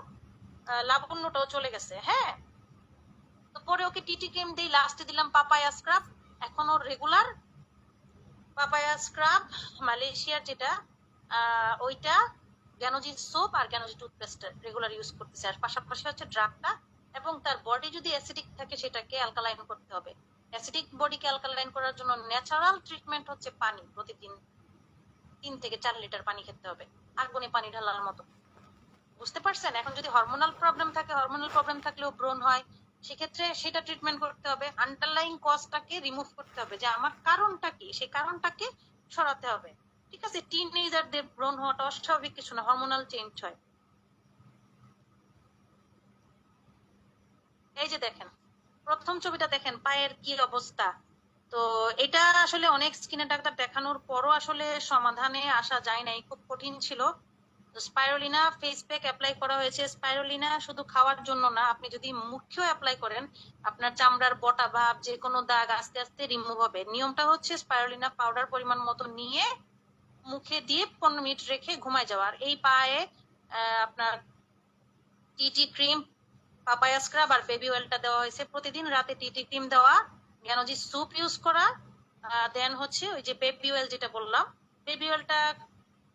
লাবণ্যটাও চলে গেছে। হ্যাঁ, তো পরে ওকে টিটি ক্রিম দিই, লাস্টে দিলাম পাপায়া স্ক্রাব। এখন ওর রেগুলার পাপায়া স্ক্রাব, মালয়েশিয়ার যেটা, ওইটা, গ্যানোজি সোপ আর গ্যানোজি টুথপেস্ট রেগুলার ইউজ করতেছে। আর পাশাপাশি হচ্ছে ড্রাগটা, এবং তার বডি যদি অ্যাসিডিক থাকে সেটাকে অ্যালকালাইন করতে হবে। অ্যাসিডিক বডিকে অ্যালকালাইন করার জন্য ন্যাচারাল ট্রিটমেন্ট হচ্ছে পানি, প্রতিদিন 3 থেকে 4 লিটার পানি খেতে হবে, আগুনে পানি ঢালার মতো। বুঝতে পারছেন? এখন যদি হরমোনাল প্রবলেম থাকে, হরমোনাল প্রবলেম থাকলেও ব্রণ হয়, সেক্ষেত্রে সেটা ট্রিটমেন্ট করতে হবে। আন্ডারলাইং কজটাকে রিমুভ করতে হবে, যে আমার কারণটা কি, সেই কারণটাকে সরাতে হবে, ঠিক আছে। টিনেজারদের ব্রণ হওয়াটা অস্বাভাবিক কিছু না, হরমোনাল চেঞ্জ হয়। এই যে দেখেন, প্রথম ছবিটা দেখেন, পায়ের কি অবস্থা। তো এটা আসলে অনেক স্কিনের ডাক্তার দেখানোর পরও আসলে সমাধানে আসা যায় নাই, খুব কঠিন ছিল। স্পাইরুলিনা ফেস প্যাক অ্যাপ্লাই করা হয়েছে। স্পাইরুলিনা শুধু খাওয়ার জন্য না, আপনি যদি মুখেও অ্যাপ্লাই করেন আপনার চামড়ার বটা ভাব, যে কোনো দাগ আস্তে আস্তে রিমুভ হবে। নিয়মটা হচ্ছে স্পাইরুলিনা পাউডার পরিমাণ মতো নিয়ে মুখে দিয়ে 15 মিনিট রেখে ঘুমায় যাওয়ার। এই পায়ে আপনার টিটি ক্রিম, পাপায়া স্ক্রাব আর বেবি অয়েলটা দেওয়া হয়েছে। প্রতিদিন রাতে টিটি ক্রিম দেওয়া, গ্যানোজি স্যুপ ইউজ করা, দেন হচ্ছে ওই যে বেবি অয়েল যেটা বললাম, বেবি অয়েলটা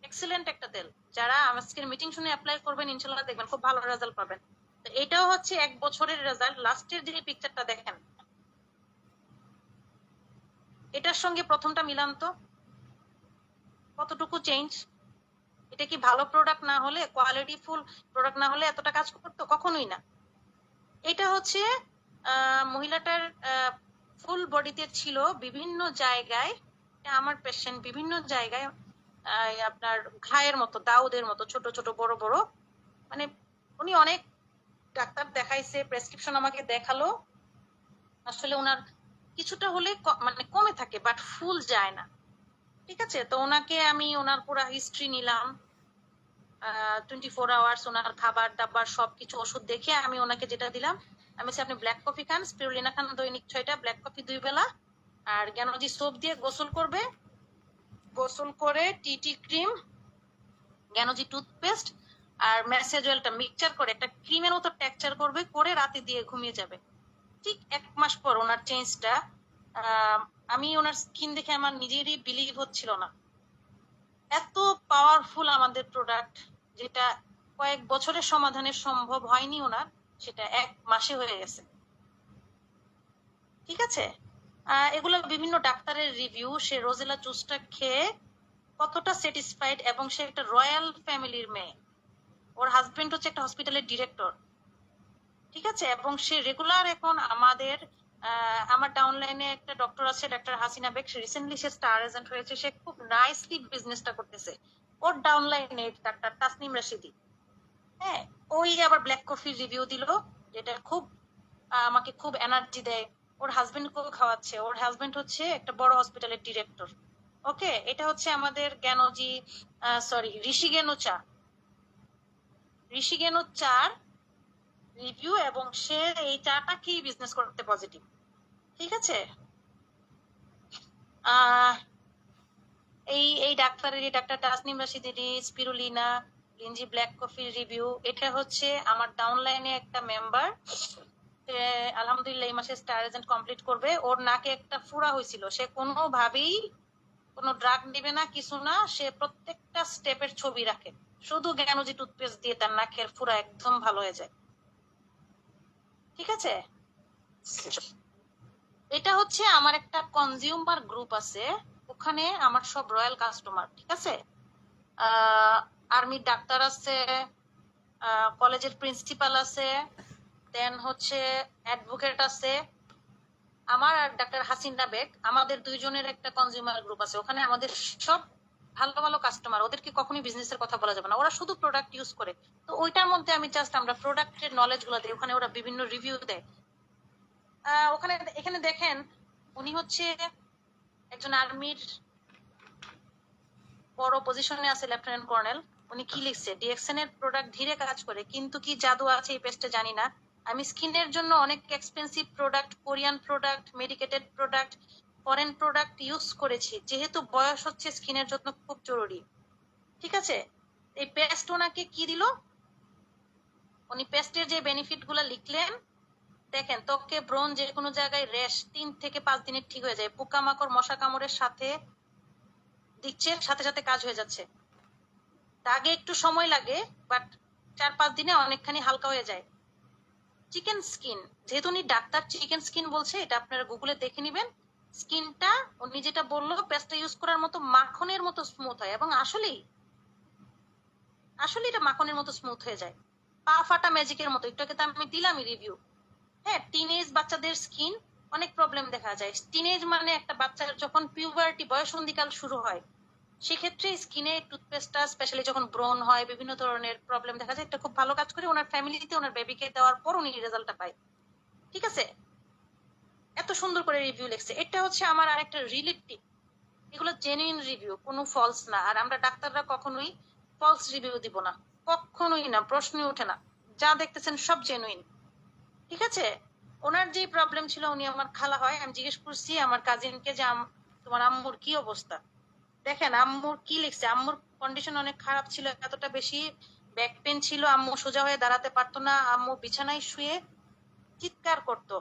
এক্সিলেন্ট একটা তেল। যারা আজকের মিটিং শুনে অ্যাপ্লাই করবেন ইনশাল্লাহ দেখবেন খুব ভালো রেজাল্ট পাবেন। তো এটাও হচ্ছে 1 বছরের রেজাল্ট। লাস্টের যে পিকচারটা দেখেন, এটার সঙ্গে প্রথমটা মিলান তো, কতটুকু চেঞ্জ। এটা কি ভালো প্রোডাক্ট না হলে, কোয়ালিটি ফুল প্রোডাক্ট না হলে এতটা কাজ করতো? কখনোই না। এটা হচ্ছে মহিলাটার ফুল বডিতে ছিল বিভিন্ন জায়গায়, আমার পেশেন্ট বিভিন্ন জায়গায় আপনার ঘায়ের মতো, দাউদের মতো, ছোট ছোট বড় বড়, মানে উনি অনেক ডাক্তার দেখাইছে, প্রেসক্রিপশন আমাকে দেখালো, আসলে ওনার কিছুটা হলে মানে কমে থাকে, বাট ফুল যায় না, ঠিক আছে। তো ওনাকে আমি ওনার পুরো হিস্ট্রি নিলাম, 24 আওয়ার্স ওনার খাবার দাবার সবকিছু ওষুধ দেখে আমি ওনাকে যেটা দিলাম, আমি আপনি ব্ল্যাক কফি খান, স্পিরুলিনা খান দৈনিক 6টা, ব্ল্যাক কফি 2 বেলা, আর গ্যানোজি সোপ দিয়ে গোসল করবে, গোসল করে টিটি ক্রিম, গ্যানোজি টুথপেস্ট আর ম্যাসেজ অয়েলটা মিক্সচার করে একটা ক্রিমের মতো টেক্সচার করবে, করে রাতে দিয়ে ঘুমিয়ে যাবে। ঠিক 1 মাস পর ওনার চেঞ্জটা, আমি ওনার স্কিন দেখে আমার নিজেরই বিলিভ হচ্ছিল না, এত পাওয়ারফুল আমাদের প্রোডাক্ট, যেটা কয়েক বছরের সমাধানে সম্ভব হয়নি ওনার, সেটা 1 মাসে হয়ে গেছে, ঠিক আছে। এগুলো বিভিন্ন ডাক্তারের রিভিউ। সে রোজেলা জুসটা খেয়ে কতটা স্যাটিসফাইড, এবং সে একটা রয়্যাল ফ্যামিলির মেয়ে, ওর হাজবেন্ড হচ্ছে একটা হসপিটালের ডিরেক্টর, ঠিক আছে। এবং সে রেগুলার এখন আমাদের আমার ডাউনলাইনে একটা ডক্টর আছে, ডাক্তার হাসিনা বেগ, রিসেন্টলি সে স্টার এজেন্ট হয়েছে, সে খুব নাইসলি বিজনেসটা করতেছে। ওর ডাউনলাইনে ডাক্তার তাসনিম রাশিদি, হ্যাঁ, ওই আবার ব্ল্যাক কফির রিভিউ দিল, যেটা খুব আমাকে খুব এনার্জি দেয়। ওর হাজবেন্ডকেও খাওয়াচ্ছে, ওর হাজবেন্ড হচ্ছে একটা বড় হসপিটালের ডিরেক্টর। ওকে, এটা হচ্ছে আমাদের গ্যানোজি, সরি ঋষিগেনো চা, ঋষিগেনো চার রিভিউ, এবং সে এই চাটা কি বিজনেস করতে পজিটিভ। ঠিক আছে, এই ডাক্তার তাসনিম রাশিদেরই স্পিরুলিনা লিঞ্জি ব্ল্যাক কফির রিভিউ। এটা হচ্ছে আমার ডাউনলাইনে একটা মেম্বার, আলহামদুলিল্লাহ এই মাসে স্টার এজেন্ট কমপ্লিট করবে। ওর নাকে একটা ফুরা হয়েছিল, সে কোনোভাবেই কোনো ড্রাগ নেবে না, কিছু না, সে প্রত্যেকটা স্টেপের ছবি রাখে, শুধু জ্ঞানজি টুথপেস্ট দিয়ে তার নাকের ফুরা একদম ভালো হয়ে যায়। ঠিক আছে, এটা হচ্ছে আমার একটা কনজিউমার গ্রুপ আছে, ওখানে আমার সব রয়্যাল কাস্টমার। ঠিক আছে, আর্মির ডাক্তার আছে, কলেজের প্রিন্সিপাল আছে, দেন হচ্ছে অ্যাডভোকেট আছে। আমার আর ডাক্তার হাসিনা বেগ, আমাদের দুইজনের একটা কনজিউমার গ্রুপ আছে, ওখানে আমাদের সব ভালো ভালো কাস্টমার। ওদেরকে কখনোই বিজনেসের কথা বলা যাবে না, ওরা শুধু প্রোডাক্ট ইউজ করে। তো ওইটার মধ্যে আমি জাস্ট আমরা প্রোডাক্টের নলেজ গুলো দিই, ওখানে ওরা বিভিন্ন রিভিউ দেয়। ওখানে এখানে দেখেন, উনি হচ্ছে একজন আর্মির বড় পজিশনে আছে, লেফটেন্যান্ট কর্নেল। উনি কি লিখছে, ডিএক্সএন এর প্রোডাক্ট ধীরে কাজ করে, কিন্তু কি জাদু আছে এই পেস্টে জানি না। আমি স্কিনের জন্য অনেক expensive product, Korean product, medicated product, foreign product use করেছি, যেহেতু বয়স হচ্ছে স্কিনের জন্য খুব জরুরি। ঠিক আছে, এই পেস্ট ওনাকে কি দিল, উনি পেস্টের যে বেনিফিট গুলা লিখলেন, দেখেন ত্বকে ব্রণ, যে কোনো জায়গায় র্যাশ 3 থেকে 5 দিনে ঠিক হয়ে যায়। পোকামাকড় মশা কামড়ের সাথে দিচ্ছে, সাথে সাথে কাজ হয়ে যাচ্ছে। দাগে একটু সময় লাগে, বাট 4-5 দিনে অনেকখানি হালকা হয়ে যায়। চিকেন স্কিন, যেহেতু উনি ডাক্তার চিকেন স্কিন বলছে, এটা আপনারা গুগলে দেখে নিবেন। স্কিনটা উনি যেটা বললো, পেস্টটা ইউজ করার মতো মাখনের মতো স্মুথ হয়, এবং আসলেই এটা মাখনের মতো স্মুথ হয়ে যায়, পা ফাটা ম্যাজিকের মতো। একটু আগে তো আমি দিলামই রিভিউ। হ্যাঁ, টিনেজ বাচ্চাদের স্কিন অনেক প্রবলেম দেখা যায়। টিনেজ মানে একটা বাচ্চার যখন পিউবার্টি, বয়সন্ধিকাল শুরু হয়, সেক্ষেত্রে স্কিনে টুথপেস্টটা স্পেশালি যখন ব্রণ হয়, বিভিন্ন ধরনের প্রবলেম দেখা যায়, এটা খুব ভালো কাজ করে। ওনার ফ্যামিলিতে ওনার বেবিকে দেওয়ার পর উনি রেজাল্টটা পায়। ঠিক আছে, এত সুন্দর করে রিভিউ লিখছে। এটা হচ্ছে আমার আরেকটা রিলেটিভ, এগুলো জেনুইন রিভিউ, কোনো ফলস না। আর আমরা ডাক্তাররা কখনোই ফলস রিভিউ দিব না, কখনোই না, প্রশ্নই ওঠে না। যা দেখতেছেন সব জেনুইন। ঠিক আছে, ওনার যে প্রবলেম ছিল, উনি আমার খালা হয়, আমি জিজ্ঞেস করছি আমার কাজিনকে যে তোমার আম্মুর কি অবস্থা। দেখেন আম্মুর কি লিখছে, আম্মুর কন্ডিশন অনেক খারাপ ছিল, এতটা বেশি ব্যাক পেন ছিল, আম্মু সোজা হয়ে দাঁড়াতে পারতো না, আম্মু বিছানায় শুয়ে চিৎকার করতো,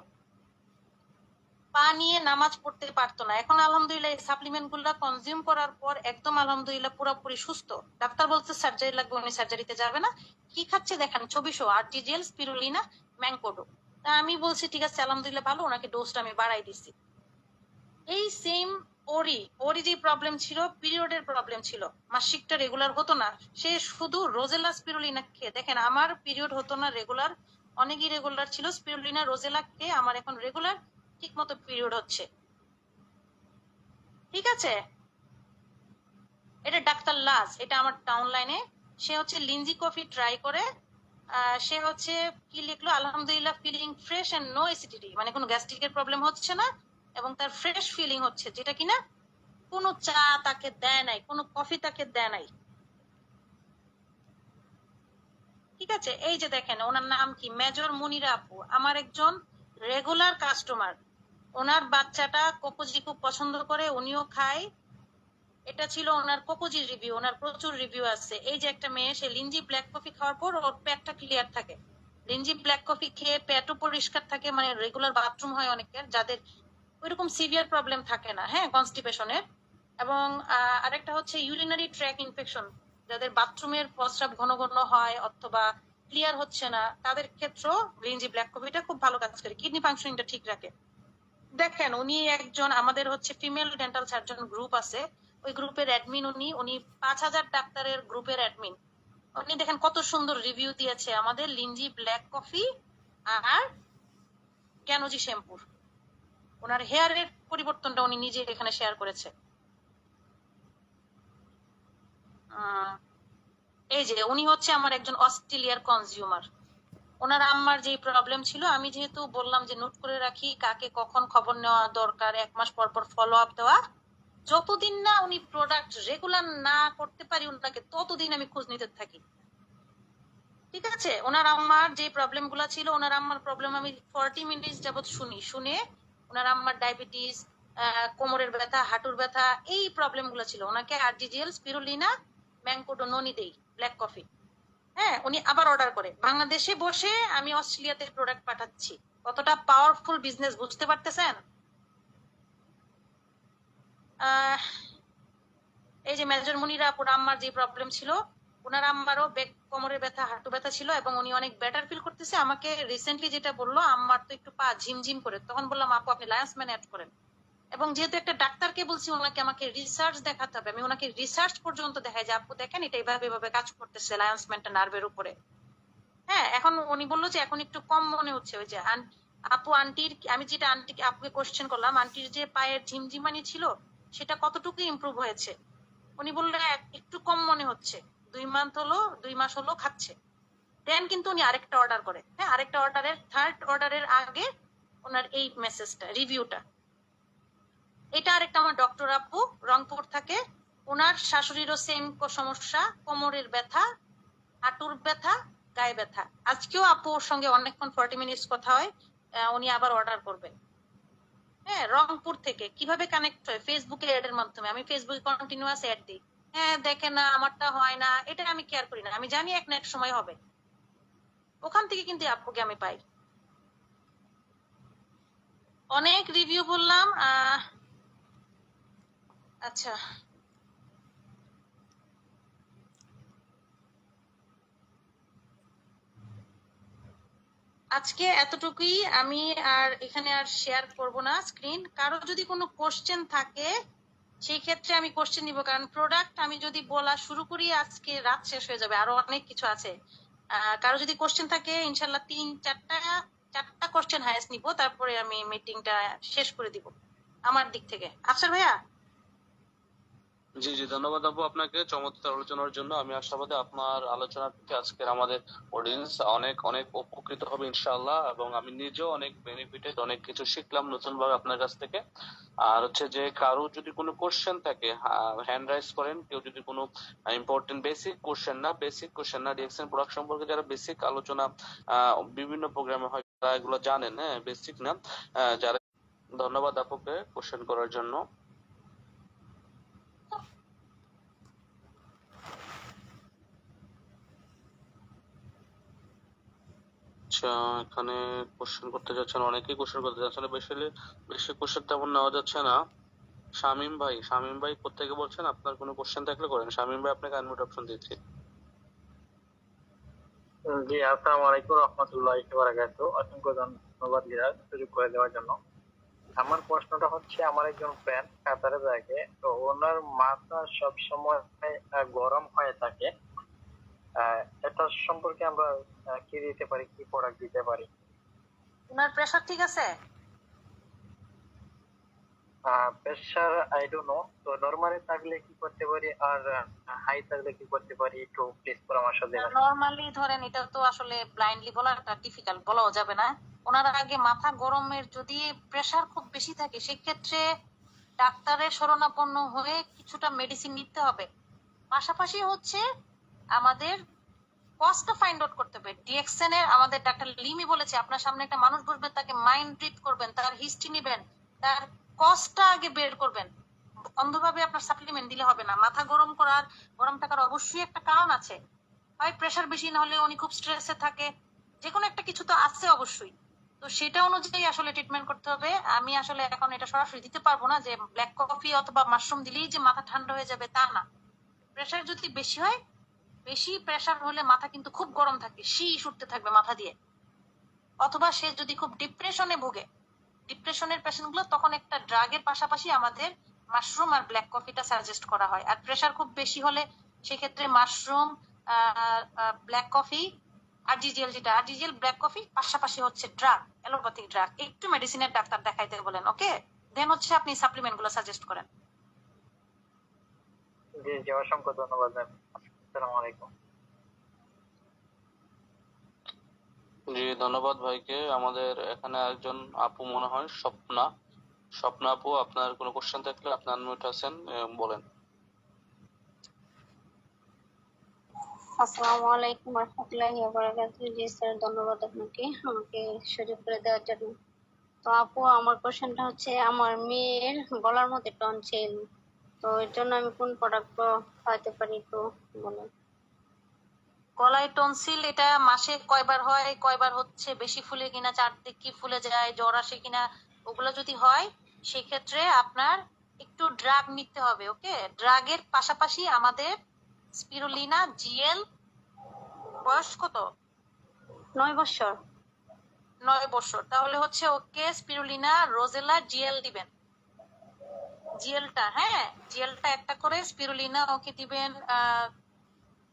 পা নিয়ে নামাজ পড়তে পারতো না। এখন আলহামদুলিল্লাহ এই সাপ্লিমেন্ট গুলা কনজিউম করার পর একদম আলহামদুলিল্লাহ পুরোপুরি সুস্থ। ডাক্তার বলছে সার্জারি লাগবে, উনি সার্জারিতে যাবে না। কি খাচ্ছে দেখেন, 2400 আরটিজিএল, স্পিরুলিনা, ম্যাংকোডো। তা আমি বলছি ঠিক আছে আলহামদুলিল্লাহ ভালো, ওনাকে ডোজটা আমি বাড়াই দিছি। এই সেম ওরি যে প্রবলেম ছিল, পিরিয়ডের প্রবলেম ছিল, মাসিকটা রেগুলার হতো না, সে শুধু রোজেলা স্পিরুলিনা খেয়ে, দেখেন আমার পিরিয়ড হতো না রেগুলার, অনেক ইরেগুলার ছিল, স্পিরুলিনা রোজেলা খেয়ে আমার এখন রেগুলার ঠিক মতো পিরিয়ড হচ্ছে। ঠিক আছে, এটা ডাক্তার লাজ, এটা আমার ডাউনলাইনে। সে হচ্ছে লিঞ্জি কফি ট্রাই করে, সে হচ্ছে কি লিখলো, আলহামদুলিল্লাহ feeling fresh and no acidity, মানে কোনো গ্যাস্ট্রিকের প্রবলেম হচ্ছে না, এবং তার ফ্রেশ ফিলিং হচ্ছে, যেটা কিনা কোনো চা তাকে দেয় নাই, কোনো কফি তাকে দেয় নাই। ঠিক আছে, এই যে দেখেন ওনার নাম কি, মেজর মুনিরা আপু, আমার একজন রেগুলার কাস্টমার। ওনার বাচ্চাটা কোকোজি খুব পছন্দ করে, উনিও খায়। এটা ছিল ওনার কোকোজি রিভিউ, ওনার প্রচুর রিভিউ আছে। এই যে একটা মেয়ে, সে লিঞ্জি ব্ল্যাক কফি খাওয়ার পর ওর পেটটা ক্লিয়ার থাকে, লিঞ্জি ব্ল্যাক কফি খেয়ে পেটও পরিষ্কার থাকে, মানে রেগুলার বাথরুম হয় অনেকের, যাদের ওইরকম সিভিয়ার প্রবলেম থাকে না, হ্যাঁ, কনস্টিপেশনের। এবং আরেকটা হচ্ছে ইউরিনারি ট্র্যাক ইনফেকশন, যাদের বাথরুমের প্রস্রাব ঘন ঘন হয় অথবা ক্লিয়ার হচ্ছে না, তাদের ক্ষেত্রেও লিঞ্জি ব্ল্যাক কফিটা খুব ভালো কাজ করে, কিডনি ফাংশনিংটা ঠিক রাখে। দেখেন উনি একজন, আমাদের হচ্ছে ফিমেল ডেন্টাল সার্জন গ্রুপ আছে, ওই গ্রুপের অ্যাডমিন উনি, 5000 ডাক্তারের গ্রুপের অ্যাডমিন। উনি দেখেন কত সুন্দর রিভিউ দিয়েছে আমাদের লিঞ্জি ব্ল্যাক কফি আর ক্যানোজি শ্যাম্পুর। ওনার হেয়ারের পরিবর্তনটা উনি নিজে এখানে শেয়ার করেছে। এই যে উনি হচ্ছে আমার একজন অস্ট্রেলিয়ার কনজিউমার। ওনার আম্মার যে প্রবলেম ছিল, আমি যেহেতু বললাম যে নোট করে রাখি কাকে কখন খবর নেওয়া দরকার, 1 মাস পর পর ফলো আপ দেওয়া, যতদিন না উনি প্রোডাক্ট রেগুলার না করতে পারি ওনাকে, ততদিন আমি খোঁজ নিতে থাকি। ঠিক আছে, ওনার আম্মার যে প্রবলেম গুলা ছিল, ওনার আম্মার প্রবলেম আমি 40 মিনিট যাবত শুনে ওনার আম্মার ডায়াবেটিস, কোমরের ব্যথা, হাঁটুর ব্যথা, এই প্রবলেম গুলো ছিল। ওনাকে আরজিজিএল, স্পিরুলিনা, ম্যাংকোটো ননি দেই, ব্ল্যাক কফি। হ্যাঁ, উনি আবার অর্ডার করে। বাংলাদেশে বসে আমি অস্ট্রেলিয়াতে প্রোডাক্ট পাঠাচ্ছি। কতটা পাওয়ারফুল বিজনেস বুঝতে পারতেছেন? এই যে মেজর মুনিরা আপুর আম্মার যে প্রবলেম ছিল, ওনার আম্মারও কোমরের ব্যথা, হাঁটু ব্যথা ছিল এবং উনি অনেক বেটার ফিল করতেছে। আমাকে রিসেন্টলি যেটা বললো, আম্মার তো একটু পা ঝিমঝিম করে, তখন বললাম আপু আপনি লায়ন্স ম্যান অ্যাড করেন। এবং যেহেতু একটা ডাক্তারকে বলছি, ওনাকে আমাকে রিসার্চ দেখাতে হবে, আমি ওনাকে রিসার্চ পর্যন্ত দেখাই যে আপু দেখেন এটা এইভাবে কাজ করতেছে লায়ন্স ম্যানটা নার্ভের উপরে। হ্যাঁ, এখন উনি বললো যে এখন একটু কম মনে হচ্ছে। ওই যে আপু আন্টির, আমি যেটা আন্টিকে আপুকে কোশ্চেন করলাম, আন্টির যে পায়ের ঝিমঝিমানি ছিল সেটা কতটুকু ইমপ্রুভ হয়েছে, উনি বললেন একটু কম মনে হচ্ছে। 2 মাস হলো খাচ্ছে। দেন কিন্তু উনি আরেকটা অর্ডার করে। হ্যাঁ, আরেকটা অর্ডারের, থার্ড অর্ডারের আগে ওনার এই মেসেজটা, রিভিউটা। এটা আরেকটা আমার ডক্টর আপু, রংপুর থাকে। ওনার শাশুড়িরও সেম সমস্যা, কোমরের ব্যথা, হাঁটুর ব্যথা, গায়ে ব্যথা। আজকেও আপু ওর সঙ্গে অনেকক্ষণ 40 মিনিটস কথা হয়। উনি আবার অর্ডার করবেন। হ্যাঁ, রংপুর থেকে। কিভাবে কানেক্ট হয়? ফেসবুকে এড এর মাধ্যমে। আমি ফেসবুকে কন্টিনিউয়াস অ্যাড দিই। হ্যাঁ, দেখে না, আমারটা হয় না, এটা আমি কেয়ার করি না। আমি জানি এক না এক সময় হবে। ওখান থেকে কিন্তু আপুকে আমি পাই। অনেক রিভিউ বললাম। আচ্ছা, আজকে এতটুকুই। আমি আর এখানে আর শেয়ার করব না স্ক্রিন। কারো যদি কোনো কোশ্চেন থাকে সেই ক্ষেত্রে আমি কোশ্চেন নিব, কারণ প্রোডাক্ট আমি যদি বলা শুরু করি আজকে রাত শেষ হয়ে যাবে, আরো অনেক কিছু আছে। কারো যদি কোশ্চেন থাকে ইনশাল্লাহ 3-4টা কোশ্চেন হায়েস্ট নিব, তারপরে আমি মিটিংটা শেষ করে দিব আমার দিক থেকে। আফসার ভাইয়া? জি জি, ধন্যবাদ আপু আপনাকে চমৎকার আলোচনার জন্য। আমি আশাবাদী আপনার আলোচনা থেকে আজকের আমাদের অডিয়েন্স অনেক অনেক উপকৃত হবে ইনশাআল্লাহ, এবং আমি নিজেও অনেক বেনিফিটেড, অনেক কিছু শিখলাম নতুন ভাবে আপনার কাছ থেকে। আর হচ্ছে যে কারো যদি কোনো কোশ্চেন থাকে হ্যান্ড রাইজ করেন। কেউ যদি কোনো ইম্পর্টেন্ট বেসিক কোশ্চেন না ডিএক্সএন প্রোডাক্ট সম্পর্কে যারা বেসিক আলোচনা বিভিন্ন প্রোগ্রামে হয় তারা এগুলো জানেন, হ্যাঁ বেসিক না যারা। ধন্যবাদ আপুকে কোশ্চেন করার জন্য। আচ্ছা, এখানে কোশ্চেন করতে যাচ্ছেন, অনেকেই কোশ্চেন করতে যাচ্ছেন, বেশি কোশ্চেন তেমন নেওয়া যাচ্ছে না। শামীম ভাই কোত্থেকে বলছেন? আপনার কোনো কোশ্চেন থাকলে করেন। শামীম ভাই, আপনাকে আনমিউট অপশন দিচ্ছি। জি, আসসালামু আলাইকুম রহমতুল্লাহি ওয়া বারাকাতুহু। অসংখ্য ধন্যবাদ লিরাজ সুযোগ করে দেওয়ার জন্য। আমার প্রশ্নটা হচ্ছে, আমার একজন ফ্রেন্ড কাতারে থাকে, তো ওনার মাথা সব সময় গরম হয়ে থাকে। এটা সম্পর্কে আমরা কি দিতে পারি, কি প্রোডাক্ট দিতে পারি? ওনার প্রেশার ঠিক আছে? প্রেশার আই ডোন্ট নো, তো নরমালি থাকলে কি করতে পারি আর হাই থাকলে কি করতে পারি, একটু প্লিজ পরামর্শ দেবেন। নরমালি ধরেন, এটা তো আসলে ব্লাইন্ডলি বলাটা ডিফিকাল্ট, বলাও যাবে না। ওনার আগে মাথা গরমের যদি প্রেশার খুব বেশি থাকে, সেক্ষেত্রে ডাক্তারের শরণাপন্ন হয়ে কিছুটা মেডিসিন নিতে হবে। পাশাপাশি হচ্ছে আমাদের কস্টটা ফাইন্ড আউট করতে হবে। ডিএক্সএন এর আমাদের ডাক্তার লিমি বলেছে, আপনার সামনে একটা মানুষ বসবে, তাকে মাইন্ড রিড করবেন, তার হিস্ট্রি নেবেন, তার কস্টটা আগে বের করবেন। অন্ধভাবে আপনার সাপ্লিমেন্ট দিলে হবে না। মাথা গরম থাকার অবশ্যই একটা কারণ আছে। হয় প্রেশার বেশি, না হলে উনি খুব স্ট্রেসে থাকে, যে কোনো একটা কিছু তো আছে অবশ্যই। তো সেটা অনুযায়ী আসলে ট্রিটমেন্ট করতে হবে। আমি আসলে এখন এটা সরাসরি দিতে পারবো না যে ব্ল্যাক কফি অথবা মাশরুম দিলেই যে মাথা ঠান্ডা হয়ে যাবে, তা না। প্রেশার যদি বেশি হয়, বেশি প্রেশার হলে মাথা কিন্তু খুব গরম থাকে, শীষ উঠতে থাকবে মাথা দিয়ে। অথবা সে যদি খুব ডিপ্রেশনে ভোগে, ডিপ্রেশনের পেশেন্ট গুলো, তখন একটা ড্রাগের পাশাপাশি আমাদের মাশরুম আর ব্ল্যাক কফিটা সাজেস্ট করা হয়। আর প্রেশার খুব বেশি হলে সেক্ষেত্রে মাশরুম, ব্ল্যাক কফি, আরজিজিএল, যেটা আরজিজিএল ব্ল্যাক কফি, পাশাপাশি হচ্ছে ড্রাগ, অ্যালোপ্যাথিক ড্রাগ, একটু মেডিসিনের ডাক্তার দেখাইতে বলেন। ওকে, দেন হচ্ছে আপনি সাপ্লিমেন্ট গুলো সাজেস্ট করেন। জি জি, অসংখ্য ধন্যবাদ ম্যাম। আসসালামু আলাইকুম। জি, ধন্যবাদ ভাইকে। আমাদের এখানে একজন আপু মনে হয় স্বপ্না আপু, আপনার কোনো কোশ্চেন থাকলে আপনি আনমিউট আছেন, বলেন। আসসালামু আলাইকুম রহমতুল্লাহি ওয়া বারাকাতুহু। জি স্যার, ধন্যবাদ আপনাকে আমাকে সুযোগ করে দেওয়ার জন্য। তো আপু, আমার কোশ্চেনটা হচ্ছে, আমার মেয়ের গলার মধ্যে টনসিল, তো এর জন্য আমি কোন প্রোডাক্ট খাওয়াতে পারি, তো বলেন। গলায় টনসিল এটা মাসে কয়বার হয়, কয়বার হচ্ছে, বেশি ফুলে কিনা, চারদিকে ফুলে যায়, জ্বর আসে কিনা, ওগুলো যদি হয় সেক্ষেত্রে আপনার একটু ড্রাগ নিতে হবে। ওকে, ড্রাগের পাশাপাশি আমাদের স্পিরুলিনা জিএল, বয়স কত? 9 বছর। 9 বছর। তাহলে হচ্ছে ওকে স্পিরুলিনা রোজেলা জিএল দিবেন। জিএলটা, হ্যাঁ, জিএলটা একটা করে স্পিরুলিনা ওকে দিবেন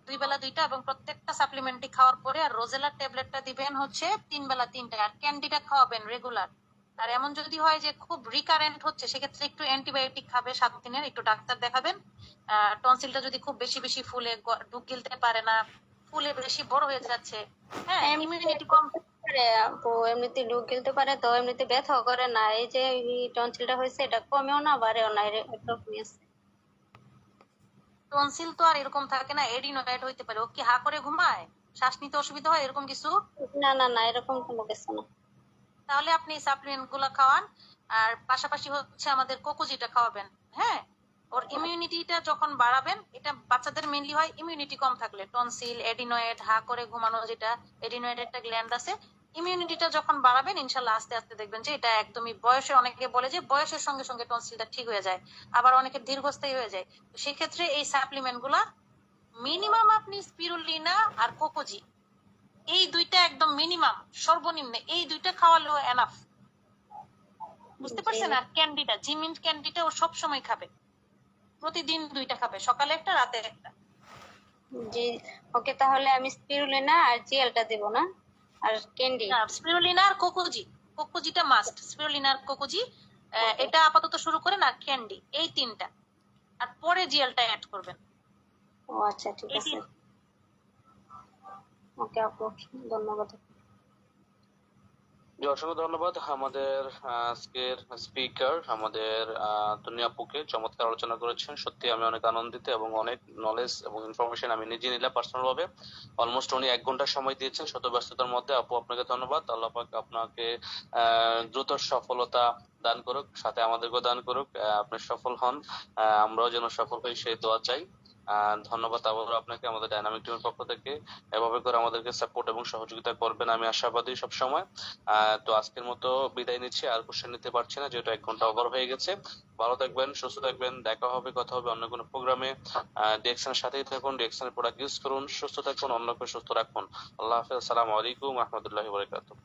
2 বেলা 2টা, এবং প্রত্যেকটা সাপ্লিমেন্টই খাওয়ার পরে। আর রোজেলার ট্যাবলেটটা দিবেন হচ্ছে 3 বেলা 3টা। আর ক্যান্ডিটা খাওয়াবেন রেগুলার। আর এমন যদি হয় যে খুব রিকারেন্ট হচ্ছে, সেক্ষেত্রে একটু অ্যান্টিবায়োটিক খাবে 7 দিনের, একটু ডাক্তার দেখাবেন। টনসিলটা যদি খুব বেশি বেশি ফুলে, ঢুক গিলতে পারে না, ফুলে বেশি বড় হয়ে যাচ্ছে, হ্যাঁ, ইমিউনিটি কম। আপু এমনিতে ঢুক গিলতে পারে, তো এমনিতে ব্যথাও করে না। এই যে টনসিলটা হয়েছে, এটা কমেও না বাড়েও না, এরকমই আছে। টনসিল তো আর এরকম থাকে না, এডিনোয়েড হইতে পারে। ও কি হা করে ঘুমায়, শ্বাস নিতে অসুবিধা হয়, এরকম কিছু? না না না, এরকম কোনো কিছু না। তাহলে আপনি সাপ্লিমেন্ট গুলা খাওয়ান। আর পাশাপাশি হচ্ছে আমাদের কোকোজিটা খাওয়াবেন। হ্যাঁ, ওর ইমিউনিটিটা যখন বাড়াবেন, এটা বাচ্চাদের মেইনলি হয় ইমিউনিটি কম থাকলে, টনসিল, এডিনোয়েড, হা করে ঘুমানো, যেটা এডিনোয়েড একটা গ্ল্যান্ড আছে। ইমিউনিটিটা যখন বাড়াবেন, ইনশাল্লাহ আস্তে আস্তে দেখবেন যে এটা একদমই বয়সে, অনেকে বলে যে বয়সের সঙ্গে সঙ্গে টনসিলটা ঠিক হয়ে যায়, আবার অনেকে দীর্ঘস্থায়ী হয়ে যায়। তো সেক্ষেত্রে এই সাপ্লিমেন্ট গুলা মিনিমাম আপনি স্পিরুলিনা আর কোকোজি, এই দুইটা একদম মিনিমাম, সর্বনিম্ন এই দুইটা খাওয়ালেও এনাফ। বুঝতে পারছেন? আর ক্যান্ডিটা, জিমিন্ট ক্যান্ডিটা ও সব সময় খাবে, প্রতিদিন 2টা খাবে, সকালে একটা, রাতে একটা। জি, ওকে, তাহলে আমি স্পিরুলিনা আর জিএলটা দেব না, আর ক্যান্ডি? স্পিরুলিনা আর কোকোজি, কোকোজিটা মাস্ট। স্পিরুলিনা আর কোকোজি, এটা আপাতত শুরু করেন। আর ক্যান্ডি, এই 3টা, আর পরে জিএলটা অ্যাড করবেন। ও আচ্ছা, ঠিক আছে। ওকে আপু, ধন্যবাদ। জি, অসংখ্য ধন্যবাদ আমাদের আজকের স্পিকার, আমাদের দুনিয়া আপুকে। চমৎকার আলোচনা করেছেন, সত্যি আমি অনেক আনন্দিত এবং অনেক নলেজ এবং ইনফরমেশন আমি নিজে নিলাম পার্সোনাল ভাবে। অলমোস্ট উনি 1 ঘন্টা সময় দিয়েছেন শত ব্যস্ততার মধ্যে। আপু, আপনাকে ধন্যবাদ। আল্লাহ পাক আপনাকে দ্রুত সফলতা দান করুক, সাথে আমাদেরকেও দান করুক, আপনি সফল হন, আমরাও যেন সফল হই সেই দোয়া চাই। ধন্যবাদ আবারও আপনাকে আমাদের ডাইনামিক টিমের পক্ষ থেকে। এভাবে করে আমাদেরকে সাপোর্ট এবং সহযোগিতা করবেন, আমি আশাবাদী সবসময়। তো আজকের মতো বিদায় নিচ্ছি, আর কোশ্চেন নিতে পারছি না যেহেতু 1 ঘন্টা ওভার হয়ে গেছে। ভালো থাকবেন, সুস্থ থাকবেন, দেখা হবে, কথা হবে অন্য কোনো প্রোগ্রামে। ডিএক্সএন এর সাথেই থাকুন, ডিএক্সএন এর প্রোডাক্ট ইউজ করুন, সুস্থ থাকুন, অন্যকে সুস্থ রাখুন। আল্লাহ হাফেজ, আসসালামু আলাইকুম রহমতুল্লাহি ওয়া বারাকাতুহু।